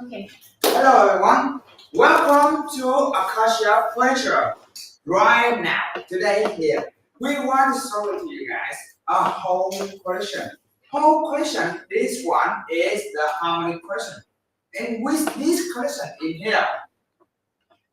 Okay. Hello everyone, welcome to Acacia Furniture. Right now, today here, we want to show to you guys a home collection. Home collection, this one is the harmony collection. And with this collection in here,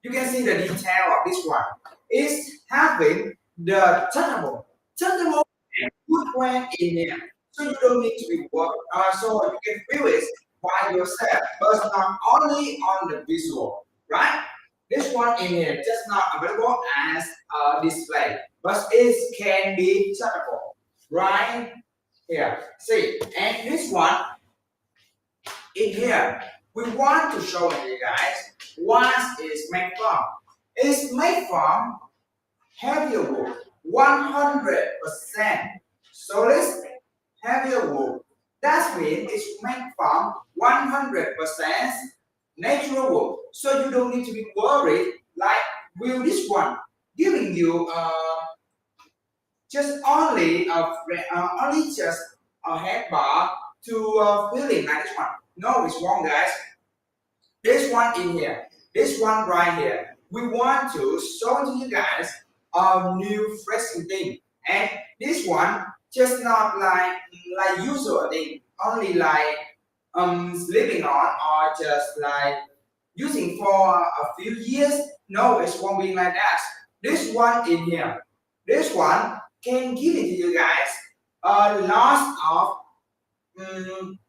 you can see the detail of this one. It's having the touchable and woodwork in here. So you don't need to be worried. So you can feel it by yourself, but not only on the visual, right? This one in here just not available as a display, but it can be touchable, right here. See, and this one in here, we want to show you guys what is made from. It's made from heavier wood, 100% solid heavier wood. That means it's made from 100% natural wood. So you don't need to be worried like will this one giving you just only just a head bar to feeling like this one. No, it's wrong, guys. This one in here, this one right here, we want to show to you guys a new fresh thing. And this one just not like usual thing, only like sleeping on or just like using for a few years. No, it won't be like that. This one in here, this one can give it to you guys a lot of um,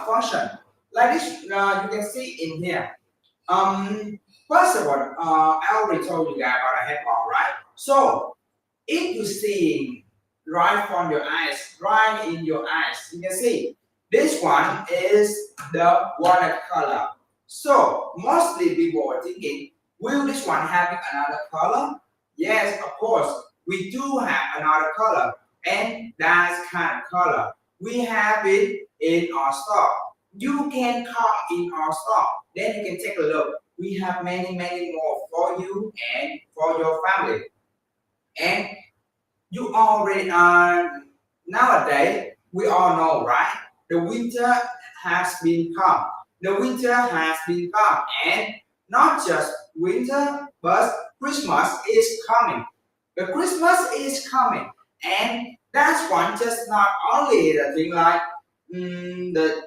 function. Like this, you can see in here. First of all, I already told you guys about a head bar, right? So if you see right from your eyes, right in your eyes, you can see this one is the walnut color. So mostly people are thinking, will this one have another color? Yes, of course, we do have another color, and that kind of color we have it in our store. You can come in our store, then you can take a look. We have many more for you and for your family. And you already nowadays we all know, right? The winter has been come. The winter has been come, and not just winter, but Christmas is coming. The Christmas is coming, and that's one just not only the thing like the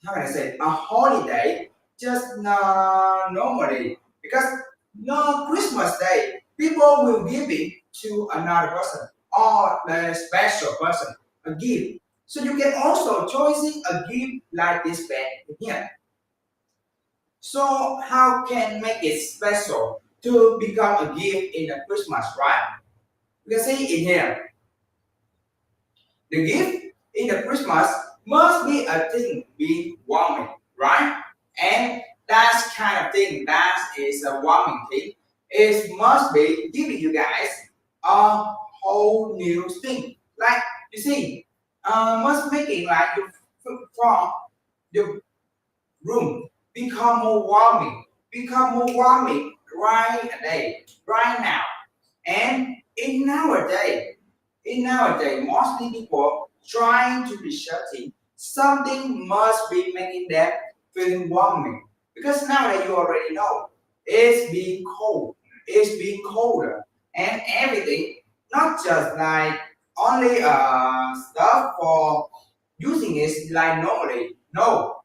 how can I say a holiday, just normally because no Christmas Day, people will give it to another person or the special person a gift. So you can also choosing a gift like this bag here. So how can make it special to become a gift in the Christmas, right? You can see in here, the gift in the Christmas must be a thing being warming, right? And that's kind of thing that is a warming thing. It must be giving you guys a whole new thing. Like you see, must making like from the room become more warming right away, right now. And in nowadays, mostly people trying to be shutting something must be making them feeling warming. Because nowadays you already know it's being cold, it's being colder, and everything, not just like only stuff for using it like normally. No,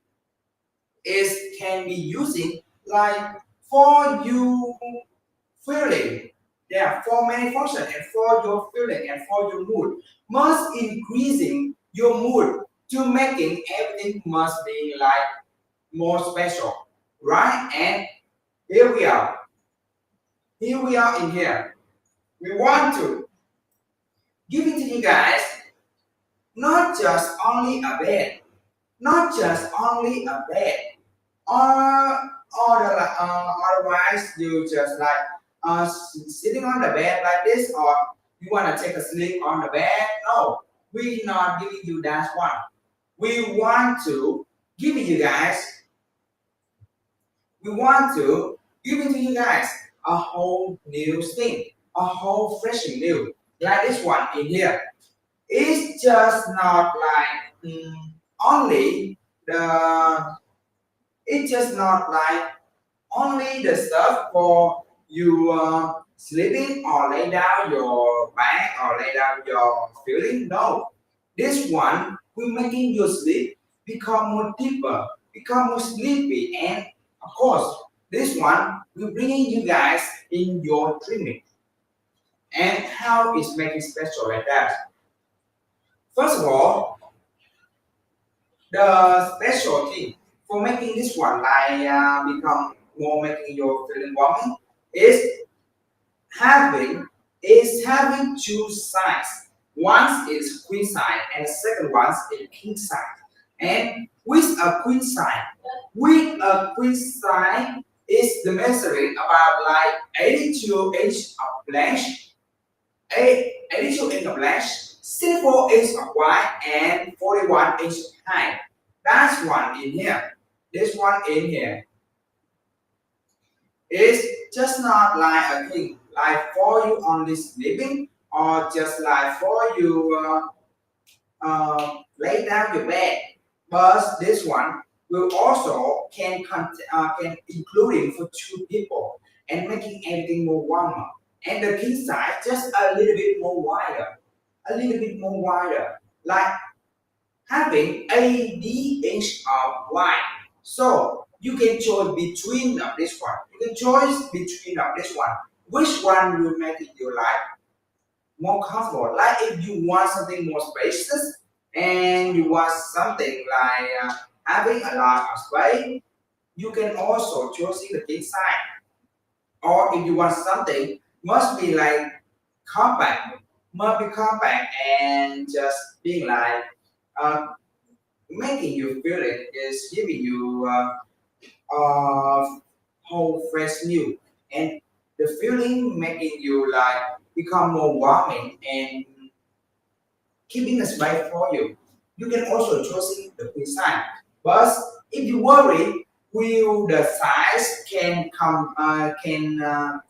it can be using like for you feeling. Yeah, for many functions and for your feeling and for your mood. Must increasing your mood to making everything must be like more special. Right? And here we are. Here we are in here. We want to give it to you guys not just only a bed. Not just only a bed. Otherwise you just like sitting on the bed like this, or you want to take a sleep on the bed. No, we're not giving you that one. We want to give you guys, we want to give it to you guys a whole new thing, a whole fresh and new, like this one in here. It's just not like only the It's just not like only the stuff for you sleeping or lay down your back or lay down your feeling. No, this one will making your sleep become more deeper, become more sleepy, and of course, this one will bringing you guys in your dreaming. And how is making special like that? First of all, the special thing for making this one like become more making your feeling warming is having two sides. One is queen side and the second one is king side. And with a queen side is the measuring about like 82 inch of length, 82 inch of length, 64 inch of wide, and 41 inch high. That's one in here. This one in here is just not like a thing, like for you only sleeping or just like for you lay down your bed. But this one will also can including for two people and making everything more warmer. And the king size just a little bit more wider, a little bit more wider, like having 80 inch of wide. So you can choose between of this one. You can choose between of this one. Which one will make it your life more comfortable? Like if you want something more spacious and you want something like having a lot of space, you can also choose the king size. Or if you want something must be like compact, must be compact and just being like uh, making you feel it is giving you whole fresh new and the feeling making you like become more warming and keeping a space for you. You can also choose the queen size. But if you worry, will the size can come like I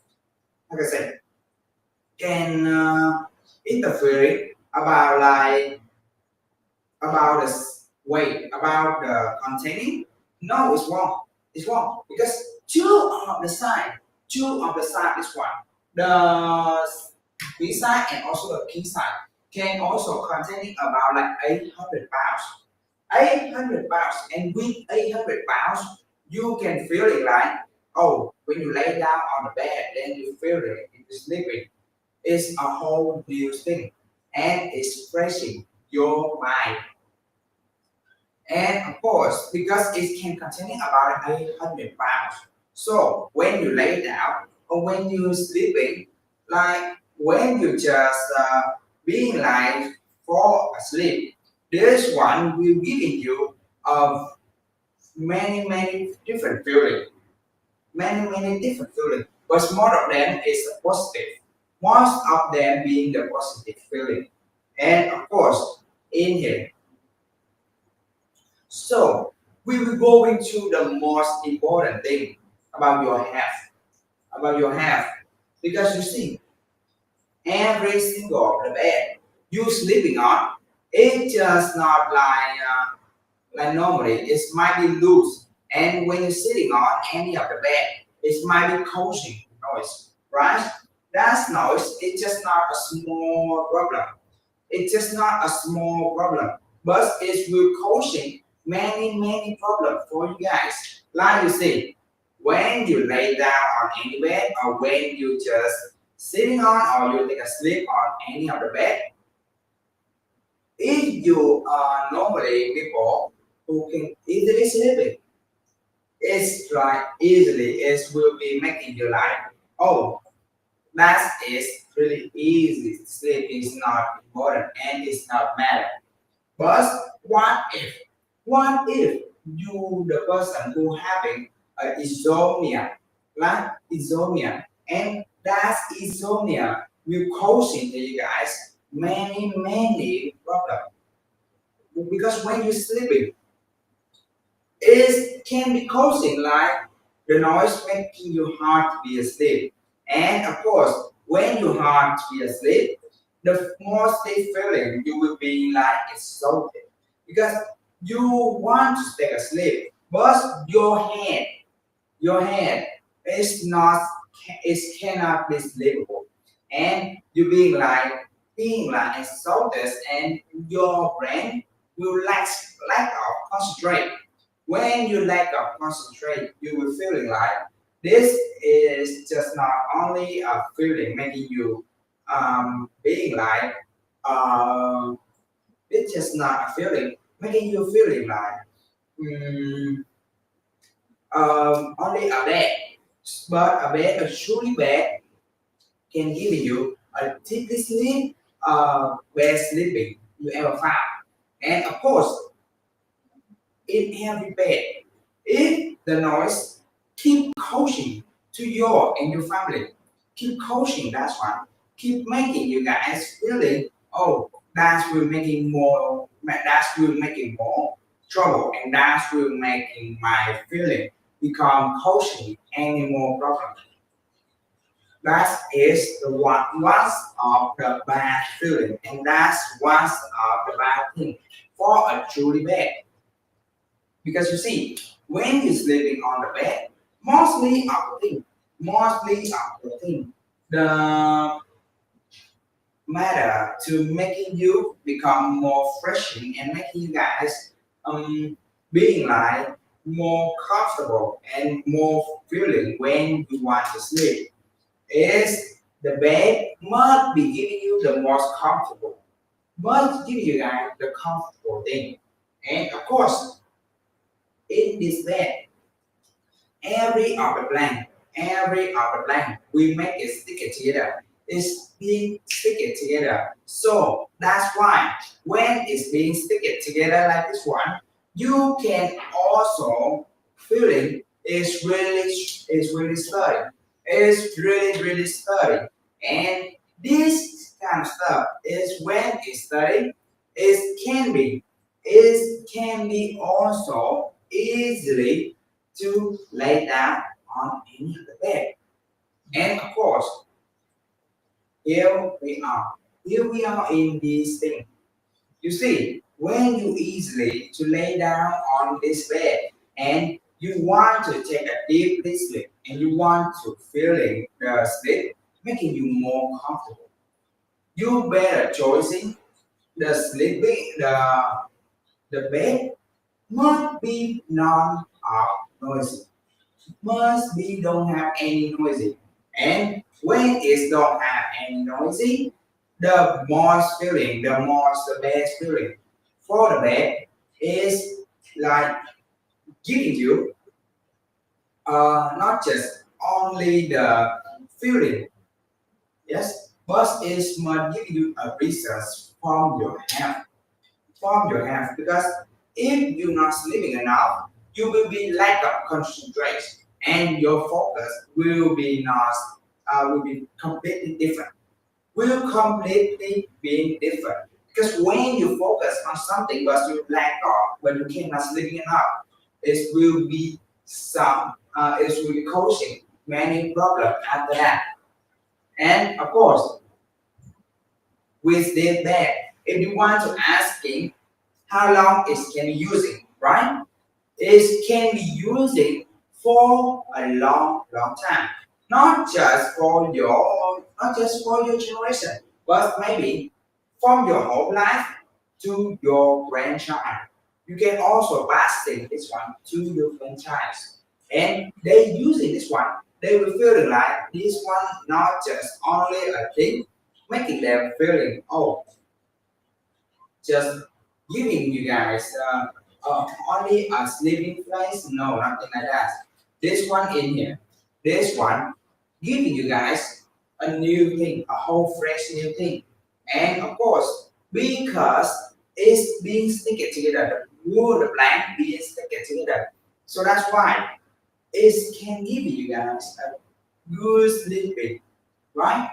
said can interfere about like about the weight, about the containing. No, it's wrong. It's wrong because two of the side is one. The B side and also the P side can also containing about like 800 pounds. 800 pounds, and with 800 pounds, you can feel it like oh, when you lay down on the bed, then you feel it, you're sleeping. It's a whole new thing, and it's refreshing your mind. And of course, because it can contain about 800 pounds. So when you lay down or when you're sleeping, like when you just being like fall asleep, this one will giving you many different feeling, many different feeling. But most of them is positive. Most of them being the positive feeling. And of course, in here so we will go into the most important thing about your health, about your health, because you see, every single the bed you sleeping on, it just not like normally. It might be loose, and when you're sitting on any of the bed, it might be coaching noise, right? That's noise. It's just not a small problem. It's just not a small problem, but it will causing many problems for you guys. Like you see, when you lay down on any bed or when you just sitting on or you take a sleep on any of the bed, if you are normally people who can easily sleep, it's like easily it will be making you like, oh, that is really easy. Sleep is not important and it's not matter. But what if? What if you, the person who having insomnia, like insomnia, and that insomnia will causing to you guys many problems because when you're sleeping, it can be causing like the noise making you hard to be asleep, and of course when you hard to be asleep, the more sleep feeling you will be like exhausted because you want to take a sleep, but your head is not is cannot be sleepable, and you being like exhausted, and your brain will lack of concentrate. When you lack of concentrate, you will feeling like this is just not only a feeling making you being like uh, it's just not a feeling making you feeling like mm, only a bad, but a bad, a truly bad can give you a deeply sleep, best sleeping you ever found. And of course, in every bed, if the noise keep coaching to your and your family, keep coaching that's one, keep making you guys feeling, oh, that's will making more, that's will making more trouble, and that's will making my feeling become coaching any more problem. That is the one of the bad feeling, and that's one of the bad thing for a truly bad. Because you see, when you're sleeping on the bed, mostly of the thing, the matter to making you become more refreshing and making you guys being like more comfortable and more feeling when you want to sleep is the bed must be giving you the most comfortable, must give you guys the comfortable thing. And of course, in this bed, every of the blank, every of the blank, we make it stick it together. It's being stick it together. So that's why when it's being stick it together like this one, you can also feeling is really sturdy. It's really sturdy. And this kind of stuff is when it's sturdy, it can be also easily to lay down on any of the bed. And of course, here we are. Here we are in this thing. You see, when you easily to lay down on this bed and you want to take a deep sleep and you want to feeling the sleep making you more comfortable. You better choosing the sleeping the bed must be non noisy, must be don't have any noisy. And when it don't have any noisy, the best feeling for the bed is like giving you not just only the feeling, yes, but it's must give you a research from your health, because if you're not sleeping enough, you will be lack of concentration and your focus will be completely different. Will completely be different. Because when you focus on something but you lack of, when you cannot sleeping enough, it will be causing many problems after that. And of course, with this bed, if you want to asking how long it can be using, right? It can be using for a long time. Not just for your generation, but maybe from your whole life to your grandchild. You can also passing this one to your grandchild. And they using this one, they will feel like this one not just only a thing, making them feeling, oh, just giving you guys only a sleeping place? No, nothing like that. This one in here, this one giving you guys a new thing, a whole fresh new thing. And of course, because it's being sticky together, the wood, the blank being sticky together. So that's why it can give you guys a good sleeping, right?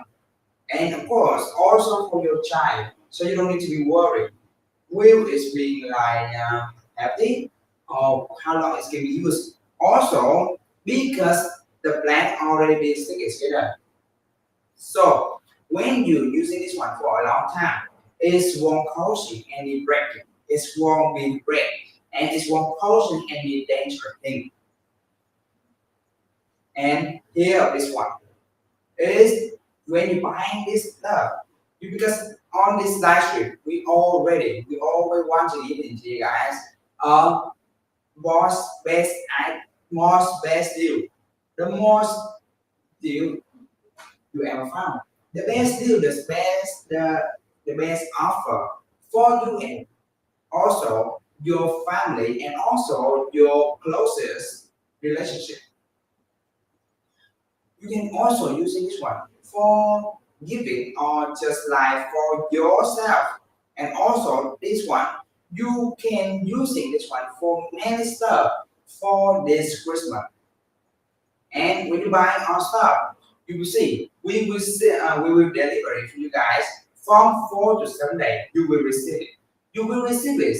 And of course, also for your child, so you don't need to be worried will is being like healthy or how long it can be used. Also, because the plant already been sticky together. So when you're using this one for a long time, it won't cause you any breaking. It won't be break. and it won't pose any dangerous thing. And here this one is when you buying this stuff, because on this live stream we always want to give it to you guys most best most best deal, the most deal you ever found, the best deal, the best offer for you and also your family and also your closest relationship. You can also use this one for giving or just like for yourself. And also this one, you can using this one for many stuff for this Christmas. And when you buy our stuff, you will see we will deliver it to you guys from 4 to 7 days. You will receive it. You will receive it.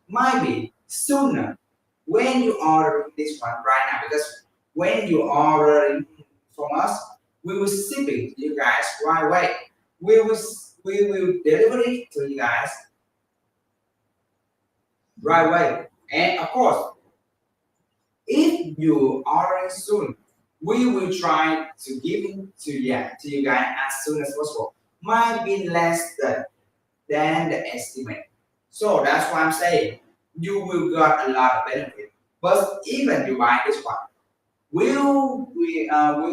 Might be sooner when you order this one right now, because when you order from us, we will ship it to you guys right away. We will we will deliver it to you guys right away. And of course, if you order soon, we will try to give it to you guys as soon as possible. Might be less than the estimate. So that's why I'm saying you will got a lot of benefit. But even you buy this one, will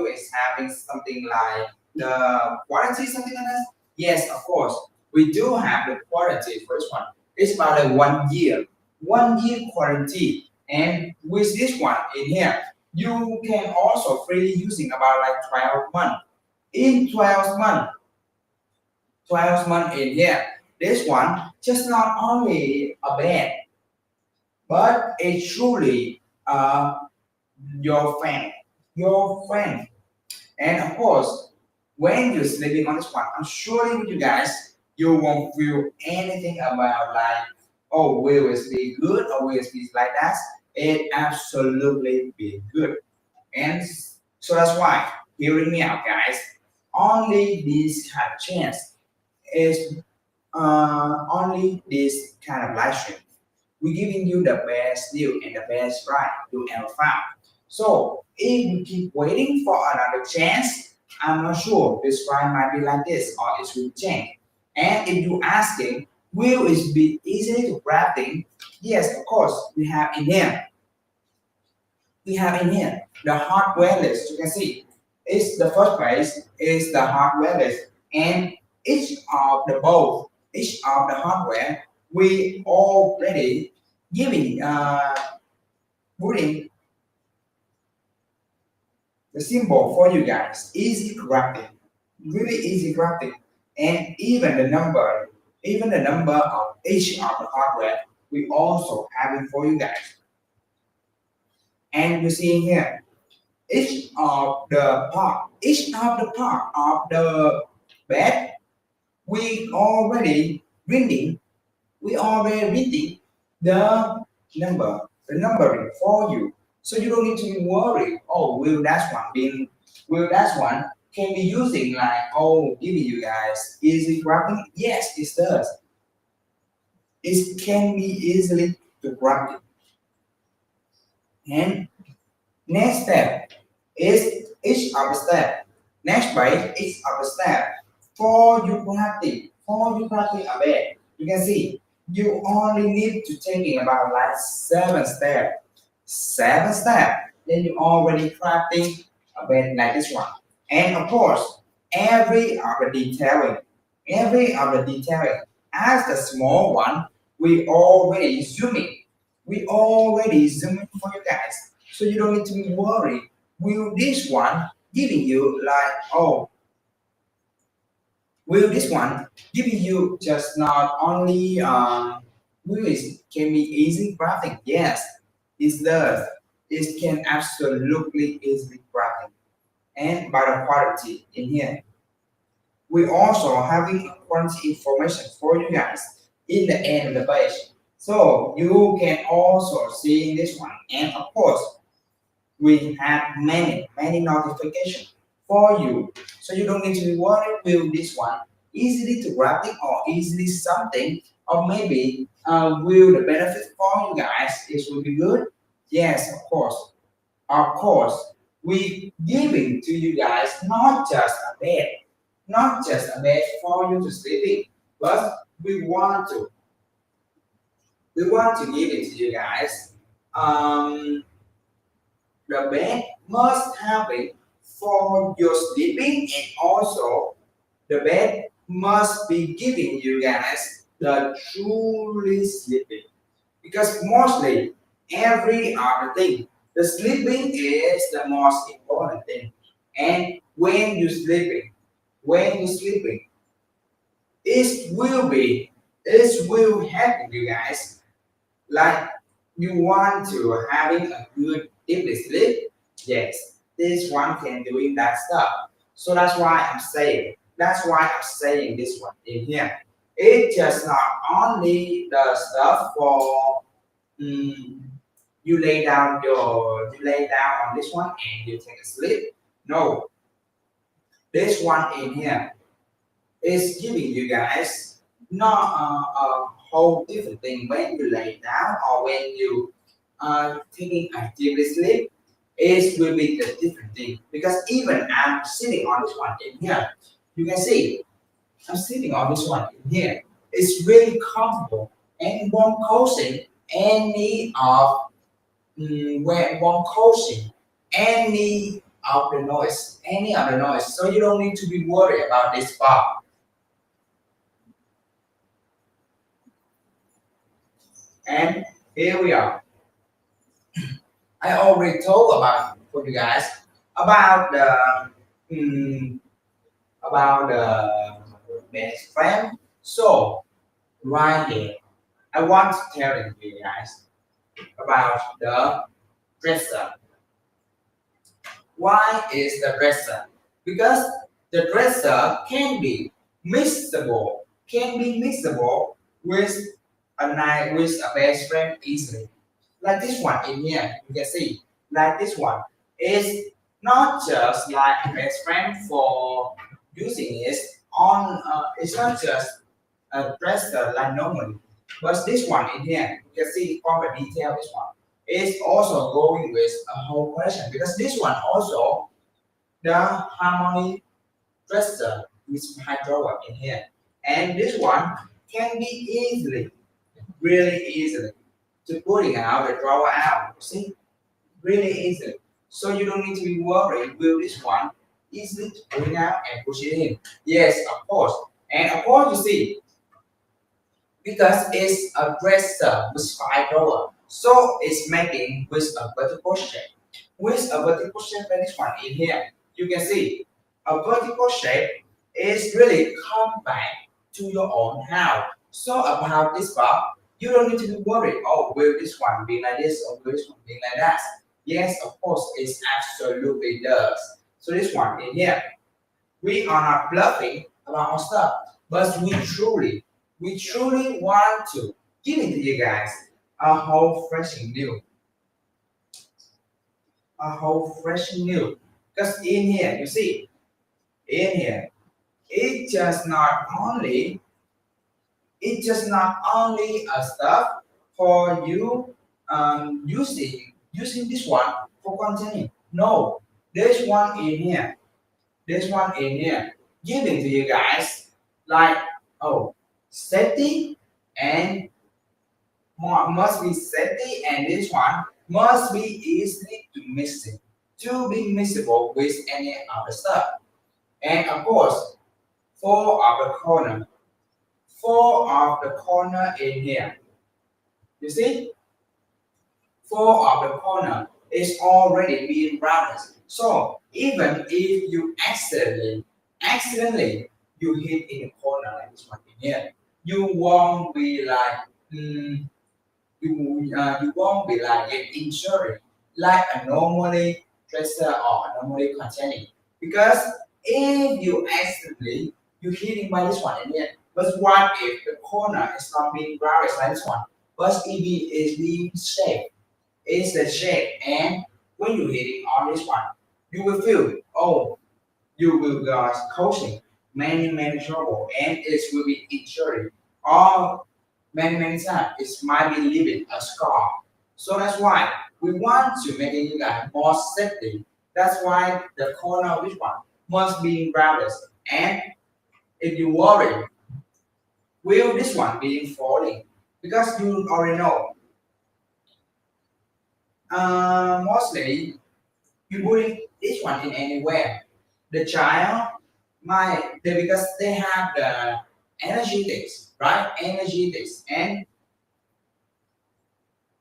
is having something like the warranty, something like that? Yes, of course. We do have the warranty for this one. It's about a 1 year, 1 year warranty. And with this one in here, you can also freely using about like 12 months. In 12 months in here, this one just not only a bed, but it truly your friend, your friend. And of course, when you're sleeping on this one, I'm sure with you guys, you won't feel anything about like, oh, will it be good or will it be like that? It absolutely be good. And so that's why, hearing me out, guys, only this kind of chance is only this kind of live stream. We're giving you the best deal and the best price you ever found. So if you keep waiting for another chance, I'm not sure this price might be like this or it will change. And if you asking, will it be easy to crafting? Yes, of course, we have in here. We have in here the hardware list. You can see it's the first page is the hardware list, and each of the both, each of the hardware we already giving putting the symbol for you guys. Easy crafting, really easy crafting, and even the number of each of the hardware we also have it for you guys. And you see here, each of the part of the bed, we already printing, the the numbering for you. So you don't need to be worried, oh, will that one can be using like, oh, giving you guys easy grabbing? Yes, it does. It can be easily to grab it. And next step is each of the step. Next page, each of the step for you crafting a bed. You can see you only need to taking about like 7 steps. 7 steps. Then you already crafting a bed like this one. And of course, every of the detailing, as the small one, we already zooming. We already zooming for you guys. So you don't need to be worried. Will this one giving you like, oh, will this one giving you just not only will it can be easy crafting? Yes, it does. It can absolutely easily crafting. And by the quality in here, we also having quality information for you guys in the end of the page. So you can also see this one. And of course, we have many notifications for you. So you don't need to be worried with this one. Easily to grab it or easily something, or maybe will the benefit for you guys is will be good? Yes, of course. Of course, we giving to you guys not just a bed, not just a bed for you to sleep in, but we want to we want to give it to you guys. Um, the bed must have it for your sleeping, and also the bed must be giving you guys the truly sleeping. Because mostly every other thing, the sleeping is the most important thing. And when you sleeping, it will help you guys. Like you want to having a good deep sleep, yes, this one can doing that stuff. So that's why I'm saying this one in here. It just not only the stuff for mm, you lay down on this one and you take a sleep. No, this one in here is giving you guys not a whole different thing when you lay down or when you are taking a deep sleep. It will be the different thing because even I'm sitting on this one in here, you can see I'm sitting on this one in here. It's really comfortable and won't causing any of where won't causing any of the noise. So you don't need to be worried about this part. And here we are. I already told about for you guys about the mm, about the best friend. So right here, I want to tell you guys about the dresser. Why is the dresser? Because the dresser can be mixable with with a best friend easily. Like this one in here, you can see, like this one is not just like a best friend for using it on. It's not just a dresser like normally, but this one in here, you can see from the detail. This one is also going with a whole collection because this one also the harmony dresser with high drawer in here, and this one can be really easily to putting out the drawer out. See, really easily. So you don't need to be worried. Will this one easily to putting out and push it in? Yes, of course. And of course, you see, because it's a dresser with five drawer, so it's making with a vertical shape. With a vertical shape, like this one in here, you can see a vertical shape is really compact to your own house. So about this part, you don't need to be worried. Oh, will this one be like this or will this one be like that? Yes, of course, it absolutely does. So this one in here, we are not bluffing about our stuff, but we truly want to give it to you guys a whole fresh and new, a whole fresh and new. Because in here, you see, in here, it just not only a stuff for you using this one for containing. No, there's one in here. There's one in here giving to you guys like oh safety and must be safety and this one must be easily to be mixable with any other stuff. And of course, four of the corner, four of the corner in here. You see, four of the corner is already being rounded. So even if you accidentally you hit in the corner like this one in here, you won't be like you won't be like get injured like a normally dresser or a normally containing. Because if you accidentally you hitting by this one in here, but what if the corner is not being rounded like this one, but it is being shaped? It's the shape, and when you hit it on this one, you will feel oh you will causing many trouble and it will be injury or many times it might be leaving a scar. So that's why we want to make you guys more safety. That's why the corner of this one must be balanced. And if you worry, will this one be falling? Because you already know, mostly you put this one in anywhere. The child might because they have the energetics, right? Energetics, and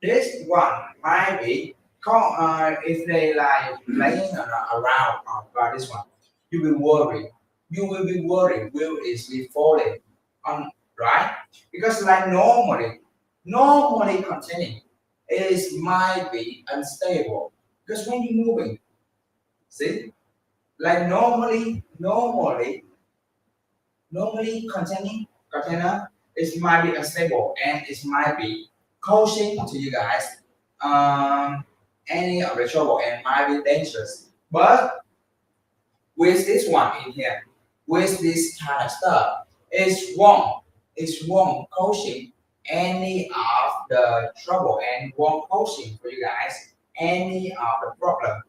this one might be called, if they like playing around about this one, you will worry. You will be worried. Will is be falling on, right? Because like normally containing is might be unstable because when you're moving, see, like normally containing container it might be unstable and it might be causing to you guys um, any of the trouble and might be dangerous. But with this one in here, with this kind of stuff, it's won't causing any of the trouble and won't causing for you guys any of the problem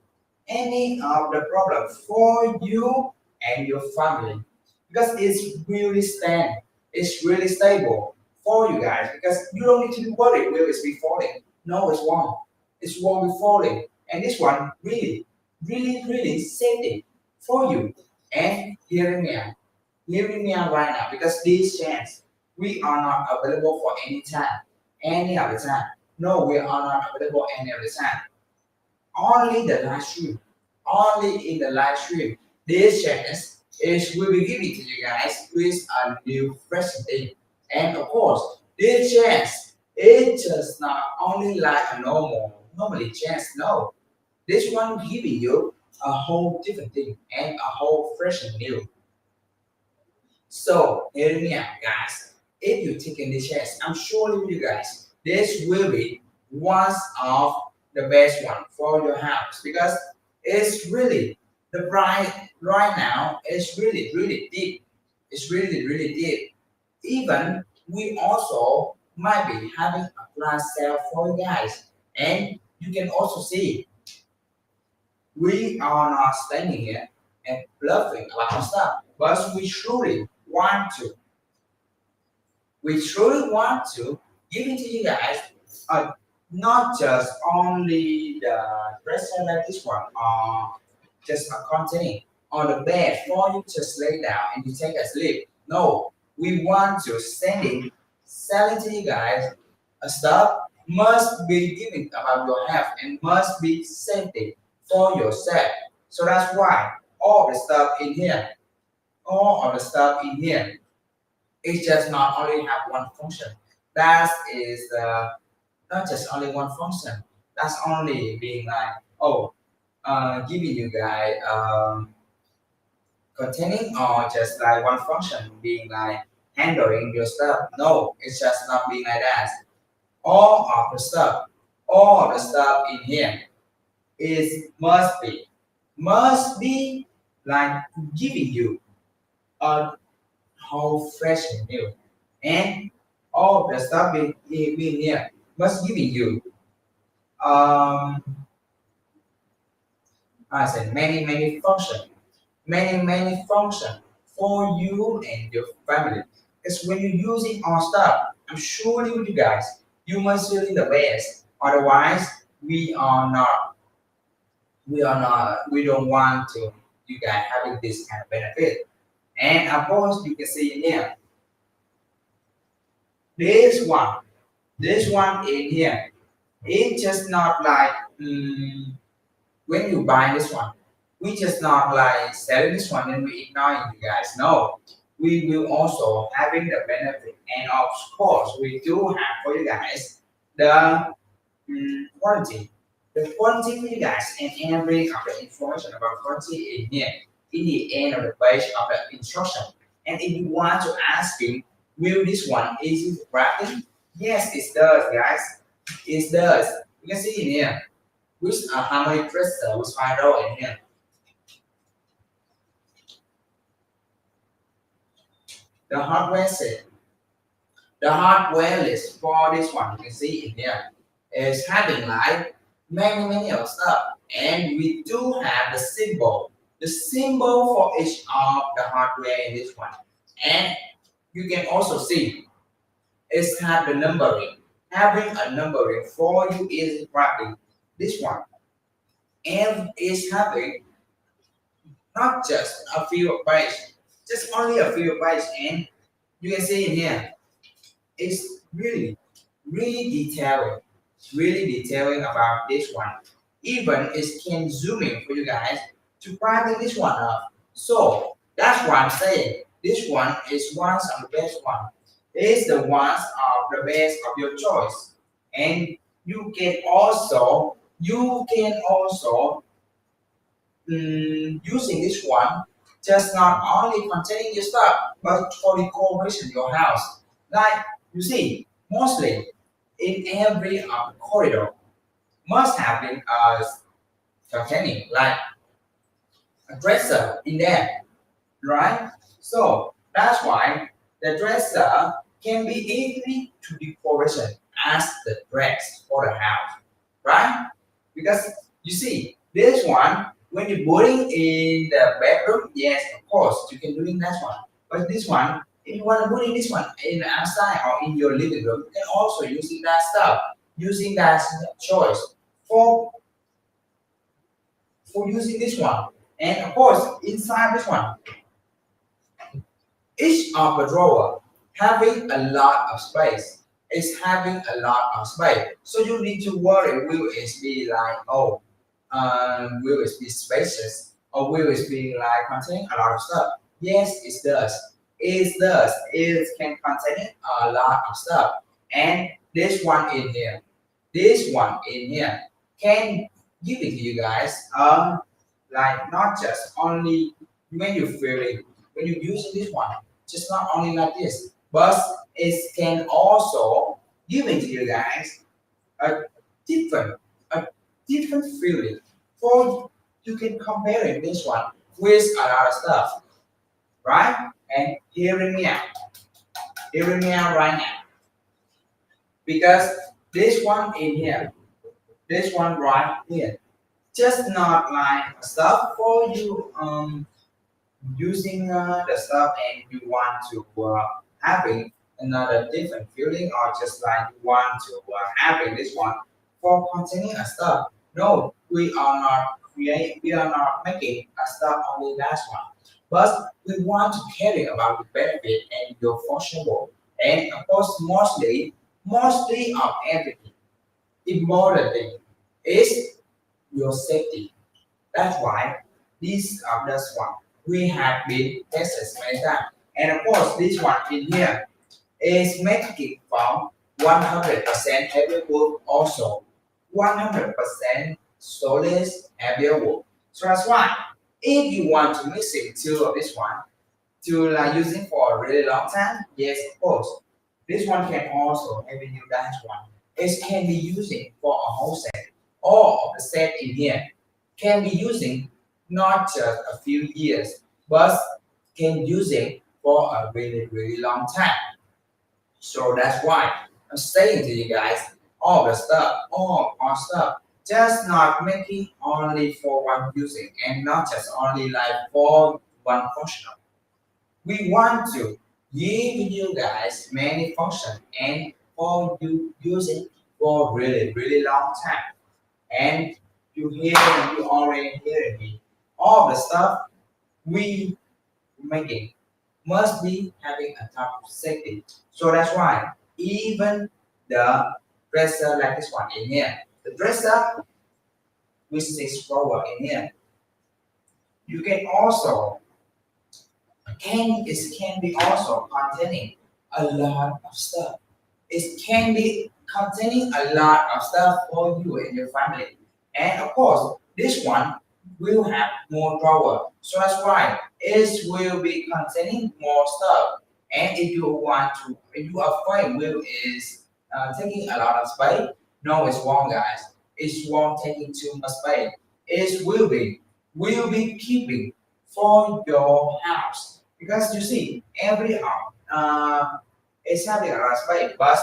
for you and your family because it's really stable for you guys because you don't need to be worried will it be falling. No, it won't be falling, and this one really safety for you. And hearing me out right now because this chance we are not available for any time, any other time. No, we are not available any other time, only the live stream. Only in the live stream. This chance is will be given to you guys with a new recipe. And of course, this chance is just not only like a normally chance. No, this one giving you a whole different thing and a whole fresh and new. So hear me out, guys. If you taking this chance, I'm sure with you guys, this will be one of the best one for your house because it's really the price right now is really deep. It's really deep. Even we also might be having a flash sale for you guys, and you can also see we are not standing here and bluffing about stuff, but we truly want to give it to you guys, uh, not just only the restaurant like this one, just a content on the bed for you just lay down and you take a sleep. No, we want to selling to you guys a stuff must be given about your health and must be safety for yourself. So that's why all the stuff in here, all of the stuff in here it just not only have one function. That is not just only one function. That's only being like, giving you guys containing or just like one function being like handling your stuff. No, it's just not being like that. All of the stuff, all of the stuff in here is must be like giving you a whole fresh and new. And all the stuff being here must giving you um I said many function for you and your family. Because when you're using our stuff, I'm sure with you guys, you must feel the best. Otherwise, we don't want to you guys having this kind of benefit. And of course, you can see in here, this one, this one in here, it's just not like when you buy this one, we just not like selling this one and we ignoring you guys. No, we will also having the benefit, and of course, we do have for you guys the quality, the quality for you guys, and every of the information about quality in here in the end of the page of the instruction. And if you want to ask him, will this one easy to practice? Yes, it does, guys. It does. You can see in here which harmonic crystal was found out in here. The hardware set, The hardware list for this one, you can see in here, is having like many of stuff. And we do have the symbol for each of the hardware in this one. And you can also see it's have the numbering. Having a numbering for you is grabbing this one. And is having not just a few bytes, just only a few bytes. And you can see in here, it's really detailing. It's really detailing about this one. Even it can zoom in for you guys to brighten this one up. So that's why I'm saying this one is one of the best one. It's the ones of the best of your choice. And you can also using this one just not only containing your stuff but for decoration your house. Like you see, mostly in every corridor must have been containing like a dresser in there, right? So that's why the dresser can be easily to decoration as the dress for the house, right? Because you see, this one, when you're putting in the bedroom, yes, of course, you can do in that one. But this one, if you want to put in this one in the outside or in your living room, you can also using that stuff, using that choice for for using this one. And of course, inside this one, each of the drawer having a lot of space is having a lot of space. So you need to worry will it be like will it be spacious or will it be like containing a lot of stuff? Yes, it does. It does. It can contain a lot of stuff. And this one in here can give it to you guys like not just only when you feel it when you using this one just not only like this but it can also give it to you guys a different a different feeling for you can compare it this one with a lot of stuff, right? And hearing me out right now because this one in here, this one right here, just not like stuff for you using the stuff and you want to having another different feeling or just like you want to having this one for containing a stuff. No, we are not making a stuff only that one, but we want to carry about the benefit and your functional and of course mostly of everything important thing is your safety. That's why these are this one we have been tested many times. And of course, this one in here is making from 100% heavy wood, also 100% solid heavy wood. So that's why if you want to mix it two of this one to like using for a really long time, yes, of course, this one can also help you that one. It can be using for a whole set. All of the set in here can be using not just a few years, but can using for a really long time. So that's why I'm saying to you guys, all our stuff, just not making only for one using and not just only like for one functional. We want to give you guys many functions and for you using for really long time. And you already hear me. All the stuff we making must be having a top safety. So that's why even the dresser like this one in here, the dresser with 6 drawer in here, you can also can be also containing a lot of stuff. It can be containing a lot of stuff for you and your family. And of course, this one will have more drawer. So that's why it will be containing more stuff. And if you want to, if you are afraid will is taking a lot of space, no, it's wrong, guys. It won't taking too much space. It will be keeping for your house because you see every house. it's having a lot of space, but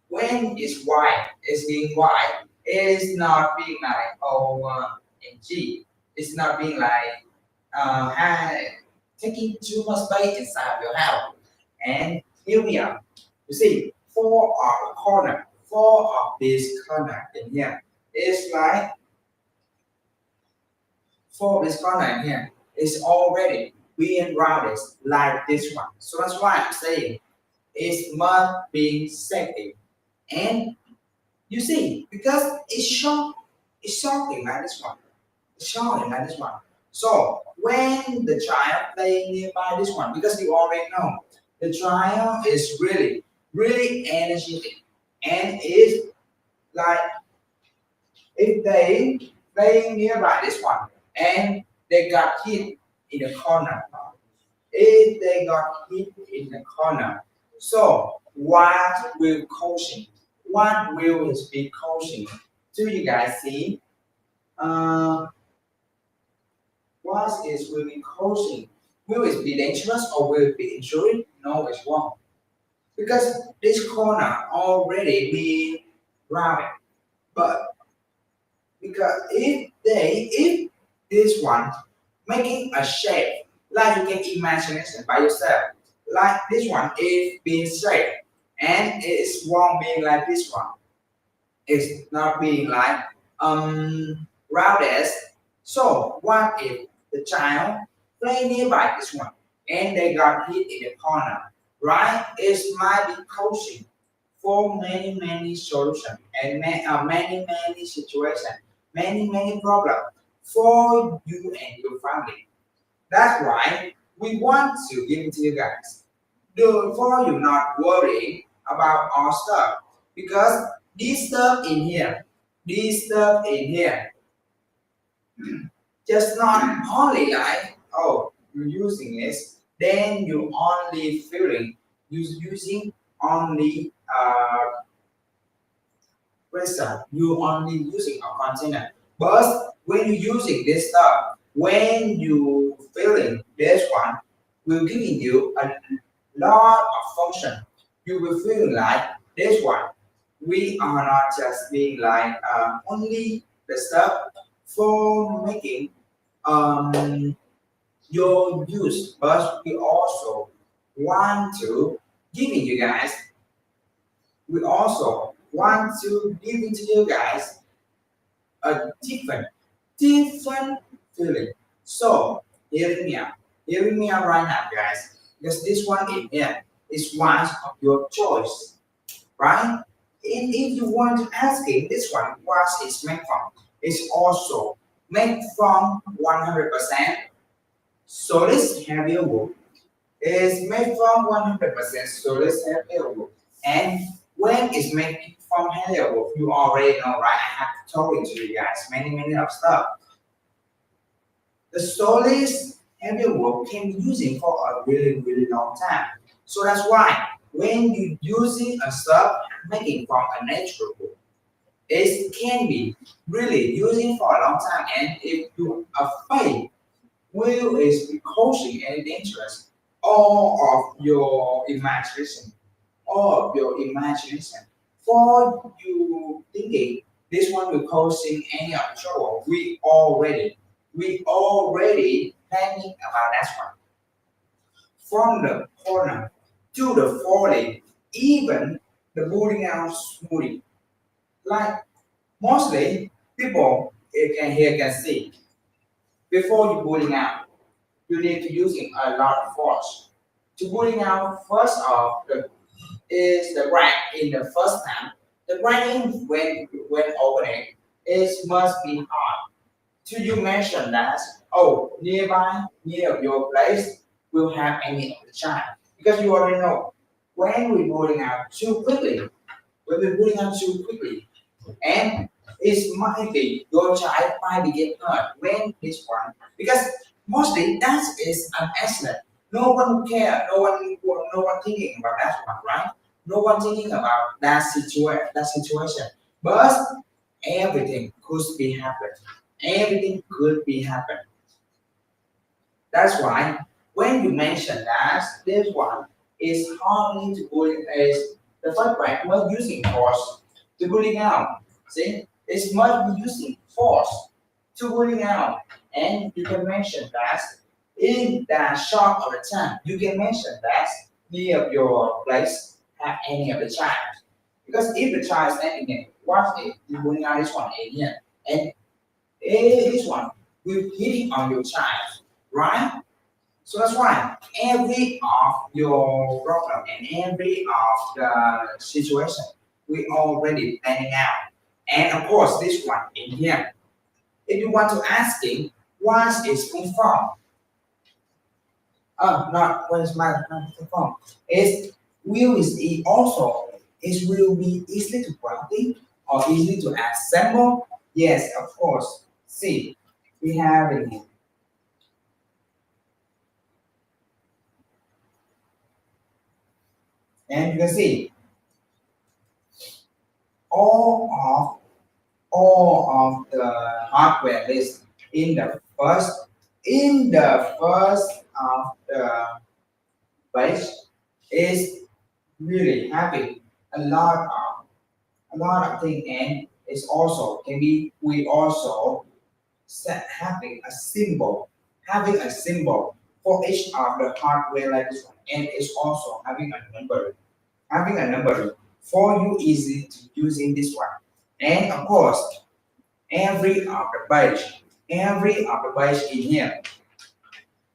when it's white, it's being white, it's not being like over in G. It's not being like taking too much space inside your house. And here we are. You see, four of these corner in here. It's like four of this corner in here is already being rounded like this one. So that's why I'm saying it must be safety. And you see, because it's shocking like this one. It's shocking like this one. So when the child playing nearby this one, because you already know the child is really energetic and is like if they playing nearby this one and they got hit in the corner, if they got hit in the corner, so what will coaching? What will it be coaching? Do you guys see? Uh, what is will be coaching? Will it be dangerous or will it be injury? No, it's wrong. Because this corner already be rounded. But because if this one making a shape, like you can imagine it by yourself, like this one is being straight and it's wrong being like this one. It's not being like rounded. So what if the child play nearby this one and they got hit in the corner, right? It might be coaching for many solutions and many situations, many problems for you and your family. That's why we want to give it to you guys. For you not worrying about our stuff because this stuff in here, just not only like oh you're using this, then you only feeling you using only pressure, you only using a container. But when you using this stuff, when you feeling this one, will giving you a lot of function. You will feel like this one. We are not just being like only the stuff for making your use, but we also want to giving you guys. We also want to giving to you guys a different feeling. So hearing me out right now, guys, because this one in here is one of your choice, right? And if you want to asking this one, what is made from? It's also made from 100% solid heavy wood. It's made from 100% solid heavy wood. And when it's made from heavy wood, you already know, right? I have told it to you guys many of stuff. The solid heavy wood can be using for a really long time. So that's why when you using a stuff making from a natural wood, it can be really using for a long time. And if you are afraid, will is be causing any dangerous, all of your imagination, all of your imagination. For you thinking this one will causing any of trouble, we already planning about that one. From the corner to the falling, even the moving out smoothly. Like mostly people here can see before you pulling out, you need to using a lot of force. To pulling out first off is the rack in the first time. The racking when opening is must be hard. To you mention that oh near your place will have any of the child because you already know when we pulling out too quickly, when we pulling out too quickly, and it might be your child might be get hurt when this one because mostly that is an accident. No one care, no one thinking about that one, right? No one thinking about that situation. But everything could be happen. Everything could be happen. That's why when you mention that this one is hardly to bullying is the first rank must using force to bullying out. See, it must be using force to bullying out. And you can mention that in that short of the time, you can mention that near your place have any of the child. Because if the child is standing there, what if you bullying out this one alien? And this one will hitting on your child, right? So that's why every of your problem and every of the situation we already planning out. And of course, this one in here, if you want to asking what is from, not what is my from, is will is also is will be easily to copy or easily to assemble. Yes, of course. See, we have it here. And you can see all of all of the hardware list in the first of the page is really having a lot of things, and it's also can be we also set having a symbol for each of the hardware like this one, and it's also having a number for you easy to using this one. And of course, every of the page in here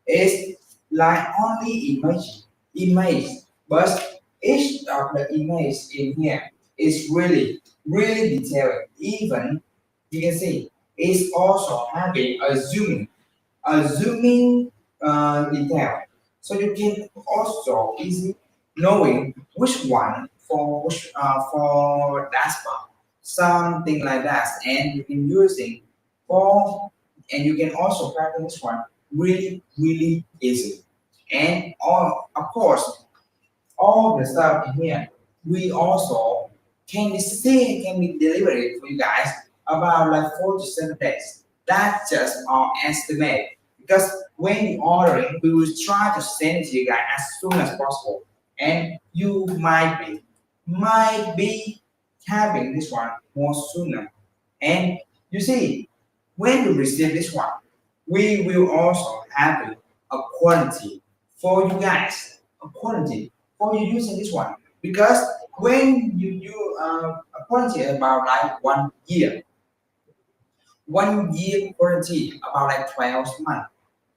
is like only image, but each of the image in here is really detailed. Even you can see it's also having a zooming detail, so you can also easy knowing which one for dashboard, something like that, and you can using for and you can also practice this one really easy. And all of course all the stuff in here we also can be delivered for you guys about like 4 to 7 days. That's just our estimate, because when you ordering we will try to send it to you guys as soon as possible, and you might be having this one more sooner. And you see, when you receive this one, we will also have a quality for you guys, a quality for you using this one. Because when you do a quality about like 1 year quality about like 12 months,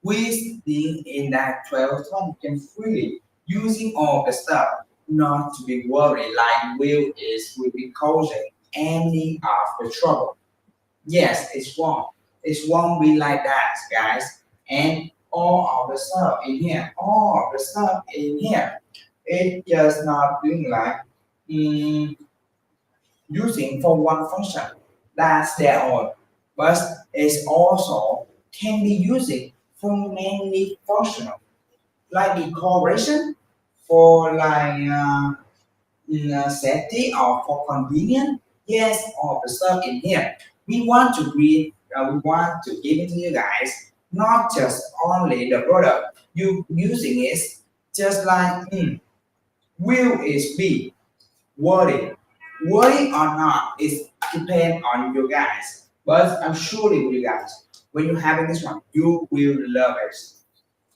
we being in that 12 months can freely using all the stuff, not to be worried like will be causing any of the trouble. Yes, it's wrong. It won't be like that, guys. And all of the stuff in here, it just not being like mm, using for one function. That's their own. But it's also can be using for many functional, like decoration, for like safety or for convenience. Yes, all the stuff in here. We want to give it to you guys, not just only the product you using it, just like will is be worthy. Worthy or not is depend on you guys. But I'm sure you guys, when you having this one, you will love it.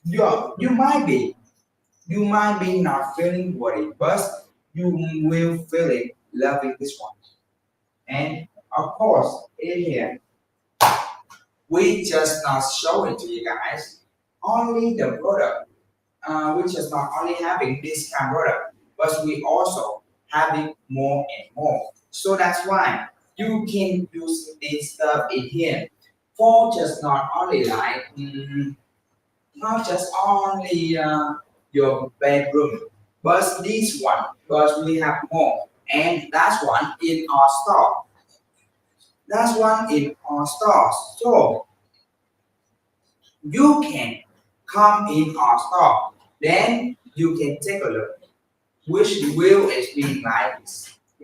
You might be not feeling worried, but you will feeling loving this one. And of course, in here, we just not showing to you guys only the product. We just not only having this kind of product, but we also having more and more. So that's why you can use this stuff in here for just not only like not just only your bedroom, but this one, because we have more, and that's one in our store. That's one in our store. So you can come in our store, then you can take a look which will is being like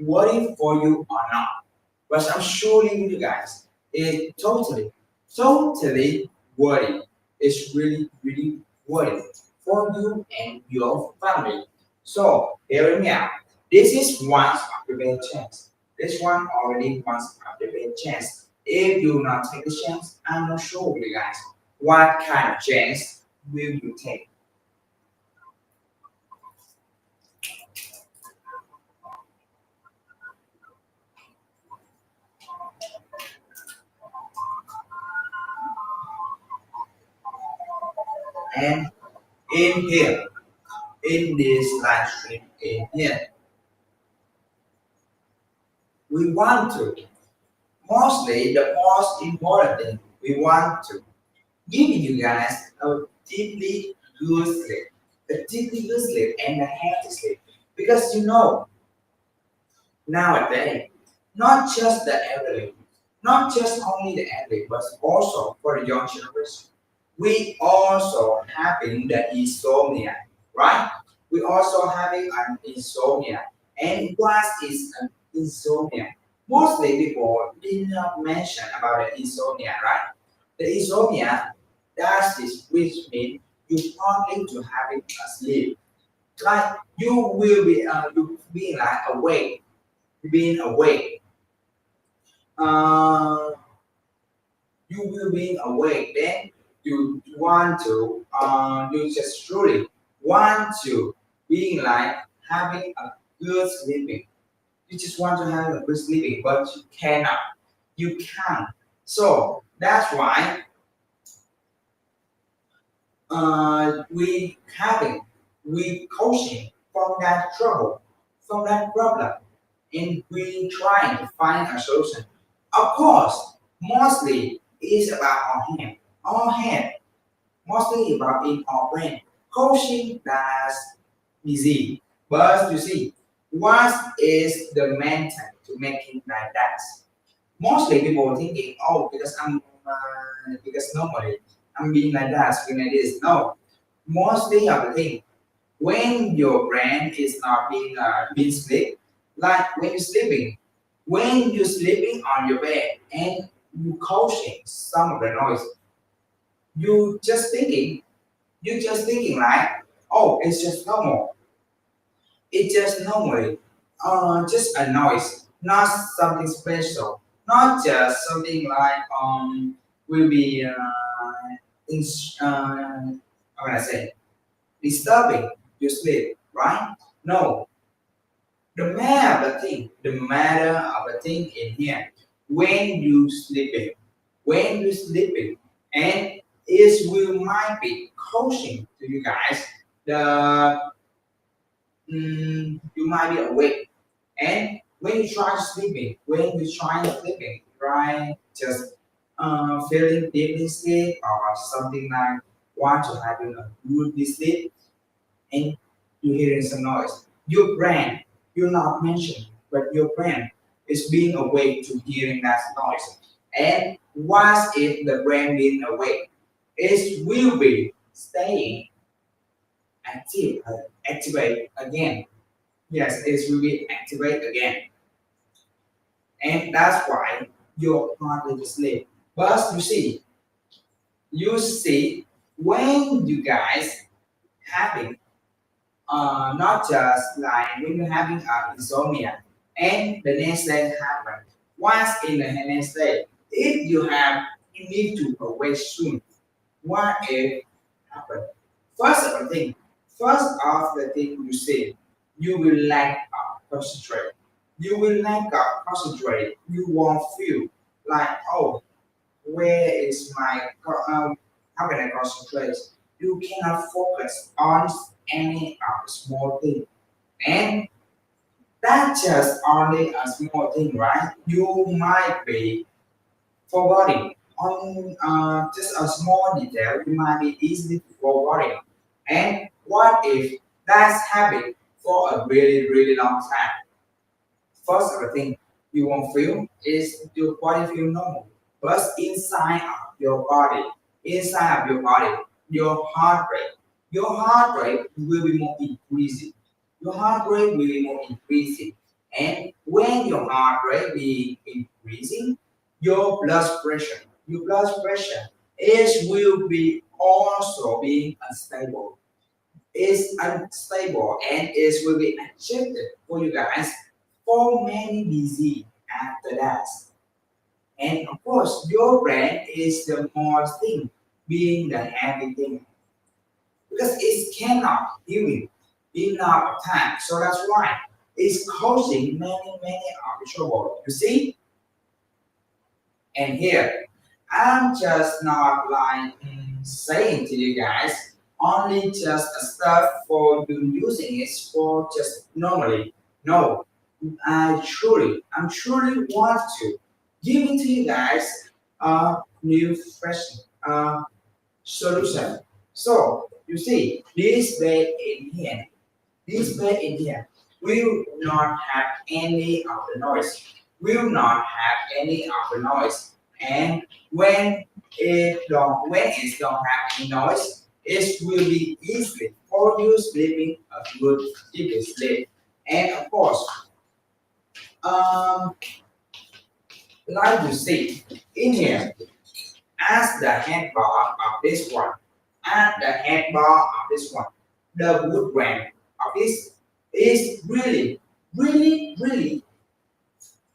worthy for you or not. But I'm showing you guys it totally worthy. It's really worthy for you and your family. So hear me out. This is once after bad chance. This one already once after bad chance. If you not take the chance, I'm not sure you guys what kind of chance will you take. And in here, in this live stream, in here, we want to mostly the most important thing we want to give you guys a deeply good sleep, a deeply good sleep and a healthy sleep. Because you know, nowadays, not just the elderly, not just only the elderly, but also for the young generation, we also having the insomnia, right? We also having an insomnia. And what is an insomnia? Mostly people did not mention about the insomnia, right? The insomnia, that's this, which means you partly to having a sleep. Like you will be you being like awake, being awake. Uh, you will be awake. Then you want to you just truly want to being like having a good sleeping. You just want to have a good sleeping, but you cannot. You can't. So that's why we having we coaching from that trouble, from that problem, and we trying to find a solution. Of course, mostly it's about our hand, mostly about in our brain. Coaching that's easy, but you see, what is the mental to make it like that? Mostly people thinking, oh, because normally I'm being like that, being like this. No, mostly of the thing when your brain is not being sleep, like when you're sleeping on your bed and you causing some of the noise, you just thinking, you just thinking like, oh, it's just normal, it's just normally, just a noise, not something special, not just something like will be in, how can I say, disturbing your sleep, right? No, the matter of the thing in here, when you sleeping, and it will might be causing to you guys the you might be awake, and when you try sleeping, try just feeling deeply sleep or something like want to have a good sleep, and you're hearing some noise. Your brain, you're not mentioned, but your brain is being awake to hearing that noise. And once if the brain being awake, it will be staying activate again. Yes, it will be activate again. And that's why you're partly asleep. But you see, when you guys having not just like when you're having insomnia and the next day happen. Once in the next day, if you need to awake soon. What if happen? First of the thing, first of the thing you say, you will lack of concentrate. You will lack of concentrate. You won't feel like, oh, where is my how can I concentrate? You cannot focus on any small thing, and that's just only a small thing, right? You might be forgetting on just a small detail. You might be easily forgetting, and what if that's habit for a really really long time? First of the thing you won't feel is your body feel normal. But inside of your body, your heart rate will be more increasing. Your heart rate will be more increasing. And when your heart rate be increasing, your blood pressure is will be also being unstable. is unstable and is will be adjusted for you guys for many disease after that. And of course, your brain is the more thing being the heavy thing because it cannot heal enough time. So that's why it's causing many of the trouble. You see? And here, I'm just not like saying to you guys, only just a stuff for you using it for just normally. No, I'm truly want to give it to you guys a new fresh uh, solution. So you see, this bed in here will not have any of the noise, will not have any of the noise. And when it don't have any noise, it will be easy for you sleeping a good deep sleep. And of course, um, like you see in here, as the handbar of this one, and the handbar of this one, the wood grain of this is really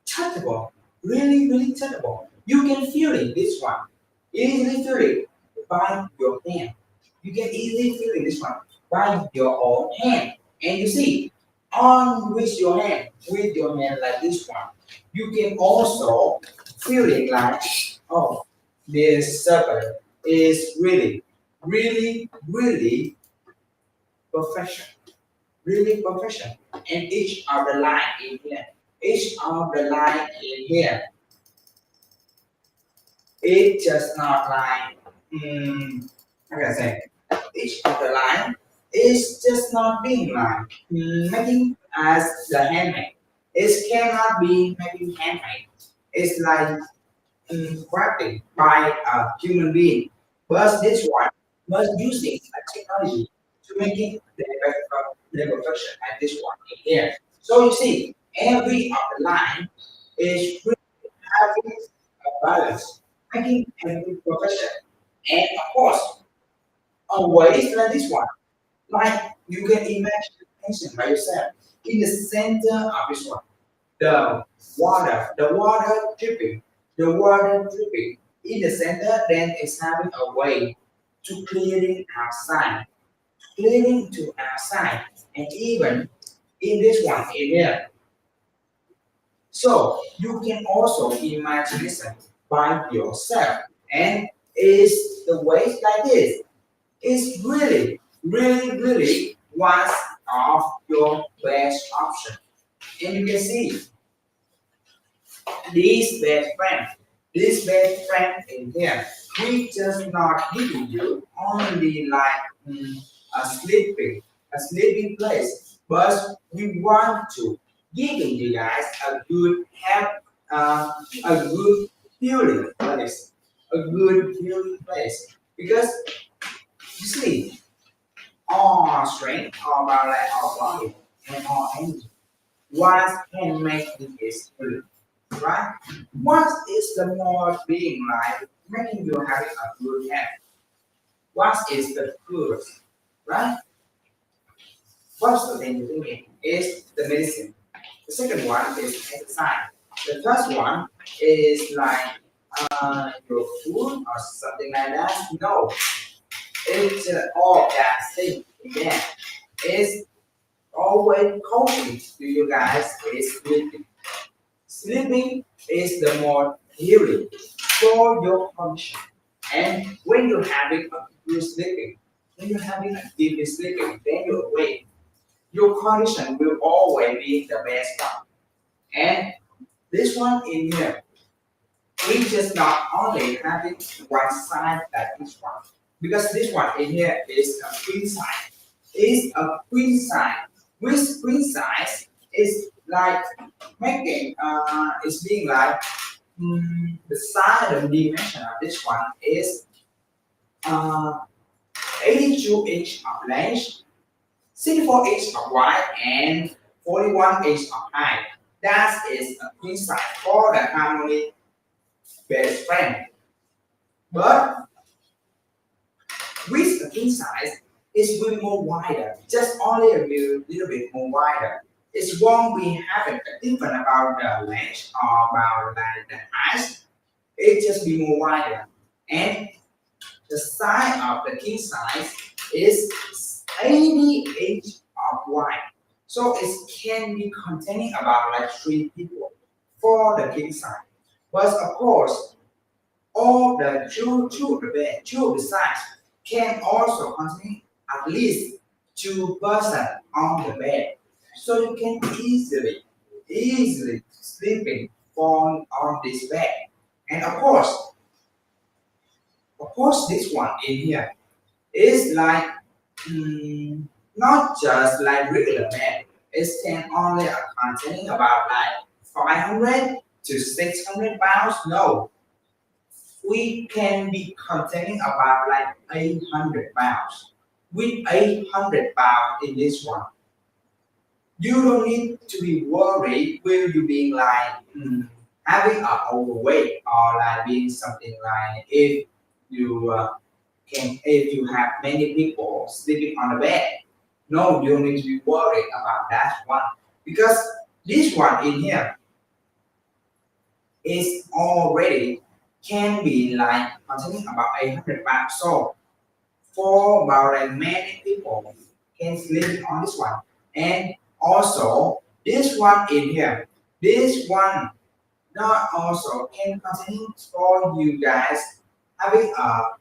touchable, really touchable. You can feel it, this one, easily feel it by your hand. You can easily feel it, this one, by your own hand. And you see, on with your hand like this one, you can also feel it like, oh, this circle is really perfection, really perfection. And each of the line in here, each of the line in here, it just not like, how can I say, each of the line is just not being like making as the handmade. It cannot be making handmade. It's like crafted by a human being. But this one was using a technology to make it the perfection at this one in here. So you see, every of the line is really having a balance, making every profession. And of course, a ways like this one, like you can imagine by yourself in the center of this one, the the water dripping in the center, then it's having a way to clearing outside, clearing to outside, and even in this one in here. So you can also imagine this by yourself, and is the way like this. Is really one of your best option. And you can see this best friend, this best friend in here, we just not giving you only like a sleeping place, but we want to giving you guys a good help, a good healing place, a good healing place, because you see, all strength, all power, all body, and all energy. What can make this good, right? What is the more being like making you having a good health? What is the first, right? First thing you think is the medicine. The second one is exercise. The first one is like your food or something like that. No, it's all that thing again. It's always calling to you guys is sleeping. Sleeping is the more healing for your condition. And when you're having a good sleeping, when you're having a deep sleeping, then you're awake. Your condition will always be the best one. And this one in here, we just not only having one side like this one, because this one in here is a queen side. Is a queen side. With queen size is like making it's being like the side of the dimension of this one is uh, 82 inch of length, 64 inch of wide, and 41 inch of height. That is a queen size for the harmony best friend. But with a king size it will be more wider, just only a little bit more wider. It won't be having different about the length or about like the height. It just be more wider. And the size of the king size is 80 inch of wide. So it can be containing about like 3 people for the king size. But of course, all the two of the bed, two of the sides can also contain at least 2 person on the bed. So you can easily sleeping on this bed. And of course, this one in here is like not just like regular bed. It can only containing about like 500 to 600 pounds. No, we can be containing about like 800 pounds. With 800 pounds in this one, you don't need to be worried will you being like having a overweight or like being something like if you have many people sleeping on the bed. No, you don't need to be worried about that one because this one in here is already can be like containing about 800 pounds. So for about like many people can sleep on this one. And also this one in here, this one not also can contain for you guys having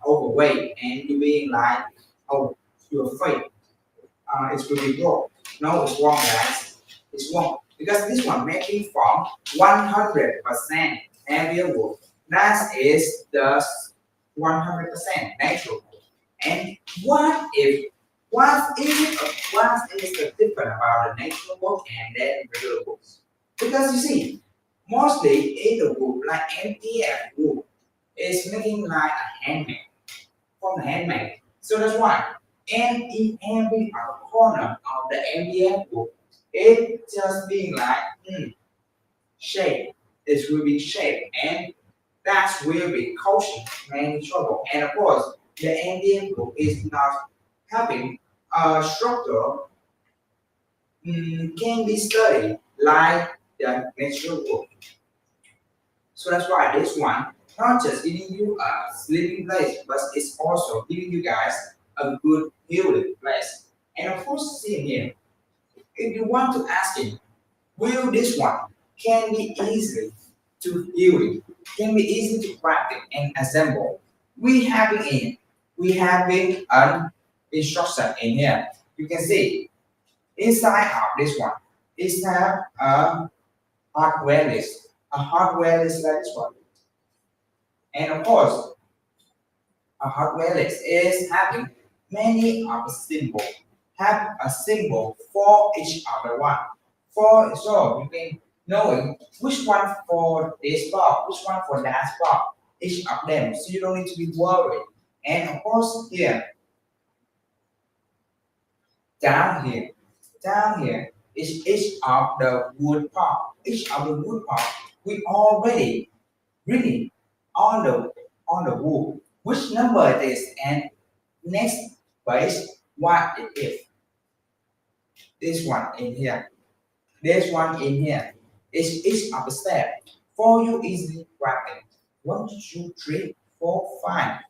overweight and you being like oh you're afraid it's really broke. No, it's wrong guys. It's wrong. Because this one making from 100% heavier wood. That is the 100% natural wood. And what is the difference about the natural wood and then regular woods? Because you see, mostly in the wood like MDF wood is making like a handmade from the handmade. So that's why. And in every corner of the MDF book, it just being like shape. It will be shape, and that will be causing many trouble. And of course, the MDF book is not having a structure can be studied like the natural book. So that's why this one not just giving you a sleeping place, but it's also giving you guys a good healing place. And of course, see here, if you want to ask him, will this one can be easily to healing, can be easy to practice and assemble. We having an instruction in here. You can see inside of this one, it have a hardware list. A hardware list like this one. And of course, a hardware list is having many of the symbol. Have a symbol for each other one. For so you can knowing which one for this spot, which one for that spot, each of them. So you don't need to be worried. And of course here, down here, down here is each of the wood part. Each of the wood part we already written on the wood which number it is and next page what it is. This one in here, this one in here is each of the step for you easily grabbing. 1, 2, 3, 4, 5,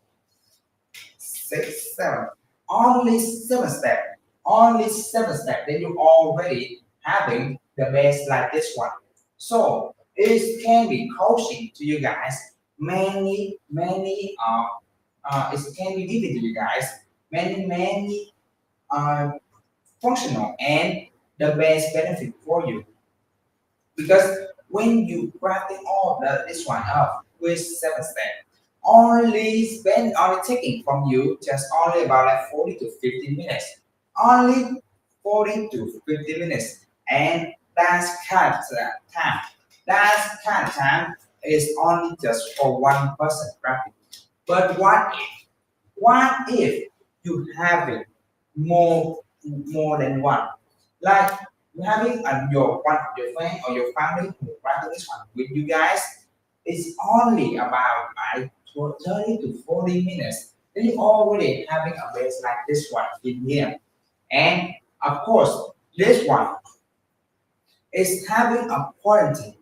6, 7. Only 7 steps. Only 7 steps. Then you already having the base like this one. So it can be coaching to you guys many it can be given to you guys many functional and the best benefit for you because when you wrapping all this one up with 7 steps only taking from you just only about like 40 to 50 minutes only 40 to 50 minutes and that's kind of time that's kind of time is only just for one person wrapping but what if you have it more than one? Like you having your one of your friend or your family who practice this one with you guys, it's only about like 30 to 40 minutes. then you already having a base like this one in here. And of course, this one is having a quarantine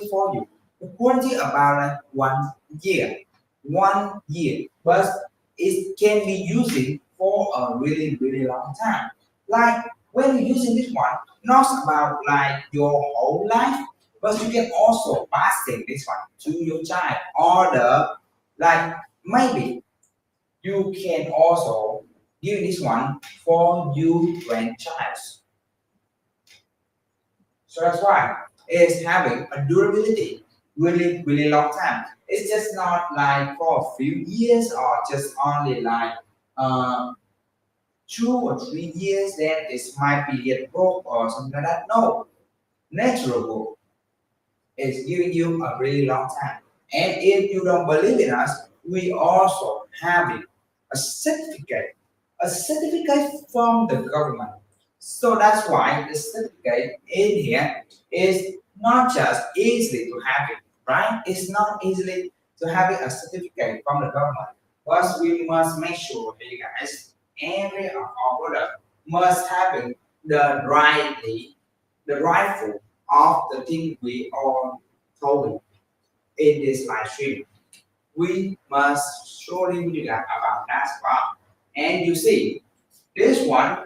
for you. The quarantine about like 1 year, 1 year, but it can be using for a really really long time. Like when you're using this one, not about like your whole life, but you can also passing this one to your child or the like maybe you can also give this one for you grandchild. So that's why it's having a durability really, really long time. It's just not like for a few years or just only like uh, 2 or 3 years, then it might be get broke or something like that. No, natural book is giving you a really long time. And if you don't believe in us, we also having a certificate from the government. So that's why the certificate in here is not just easily to have it, right? It's not easily to have it a certificate from the government. But we must make sure that you guys, every of our product must have the rightly, the rightful of the thing we are told in this live stream. We must surely do that about that as well. And you see, this one,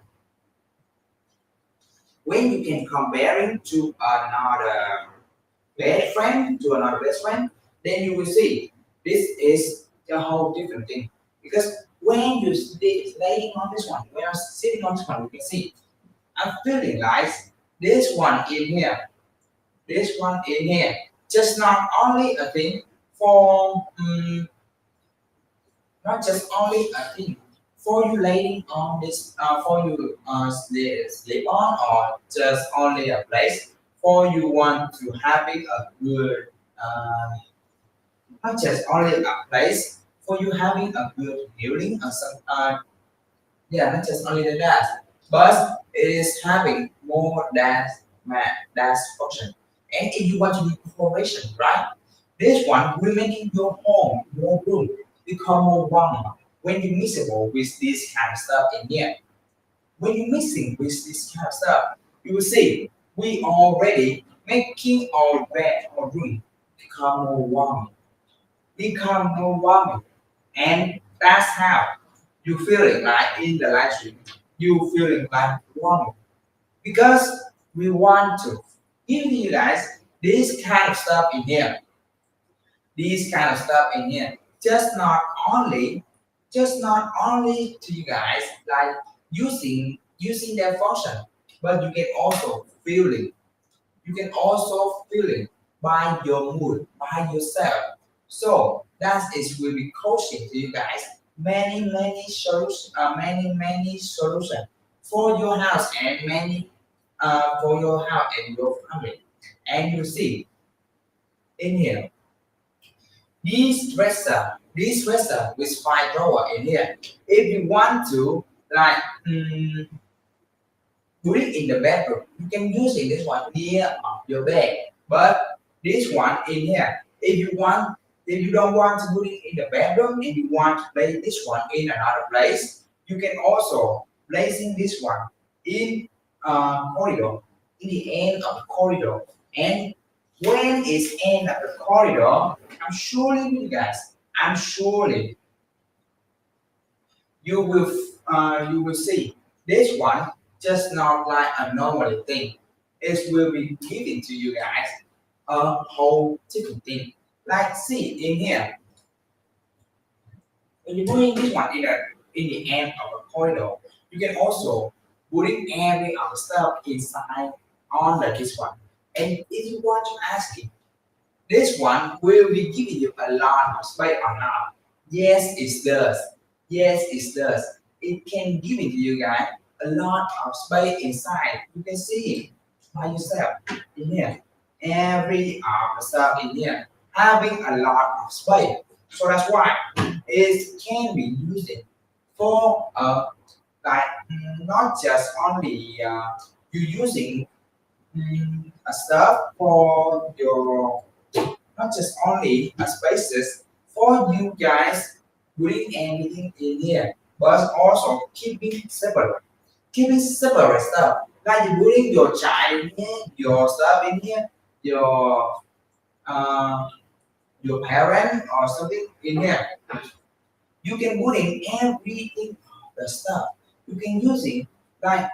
when you can comparing to another best friend, to another best friend, then you will see this is a whole different thing. Because when you laying on this one, when I'm sitting on this one, you can see I'm feeling like this one in here, this one in here, just not only a thing for not just only a thing for you laying on this for you sleep on or just only a place for you want to having a good not just only a place for you having a good building or some yeah not just only that but it is having more than that function and if you want to do cooperation right this one will making your home more room become more warmer when you mixable with this kind of stuff in here. When you're mixing with this kind of stuff, you will see we already making our bed or room become more warm, and that's how you feel it like in the live stream. You feeling like warm because we want to give you guys this kind of stuff in here these kind of stuff in here. Just not only to you guys like using their function, but you can also feel it. You can also feel it by your mood, by yourself. So that is will be coaching to you guys many solutions for your house and many for your house and your family. And you see in here this dresser with 5 drawer in here. If you want to like put it in the bedroom, you can use it this one near your bed. But this one in here, if you don't want to put it in the bedroom and you want to place this one in another place, you can also placing this one in corridor, in the end of the corridor. And when it's end of the corridor, I'm surely you will see this one just not like a normal thing. It will be giving to you guys a whole different thing. Like see in here, when you're putting this one in the end of a corridor, you can also putting every other stuff inside under this one. And if you want to ask it, this one will be giving you a lot of space or not. Yes, it does. Yes, it does. It can give it to you guys a lot of space inside. You can see it by yourself in here. Every stuff in here having a lot of space. So that's why it can be used for like not just only you using a stuff for your not just only a spaces for you guys putting everything in here, but also keeping separate stuff. Like you putting your child in here, your stuff in here, your uh, your parent or something in here. You can put in everything the stuff. You can use it like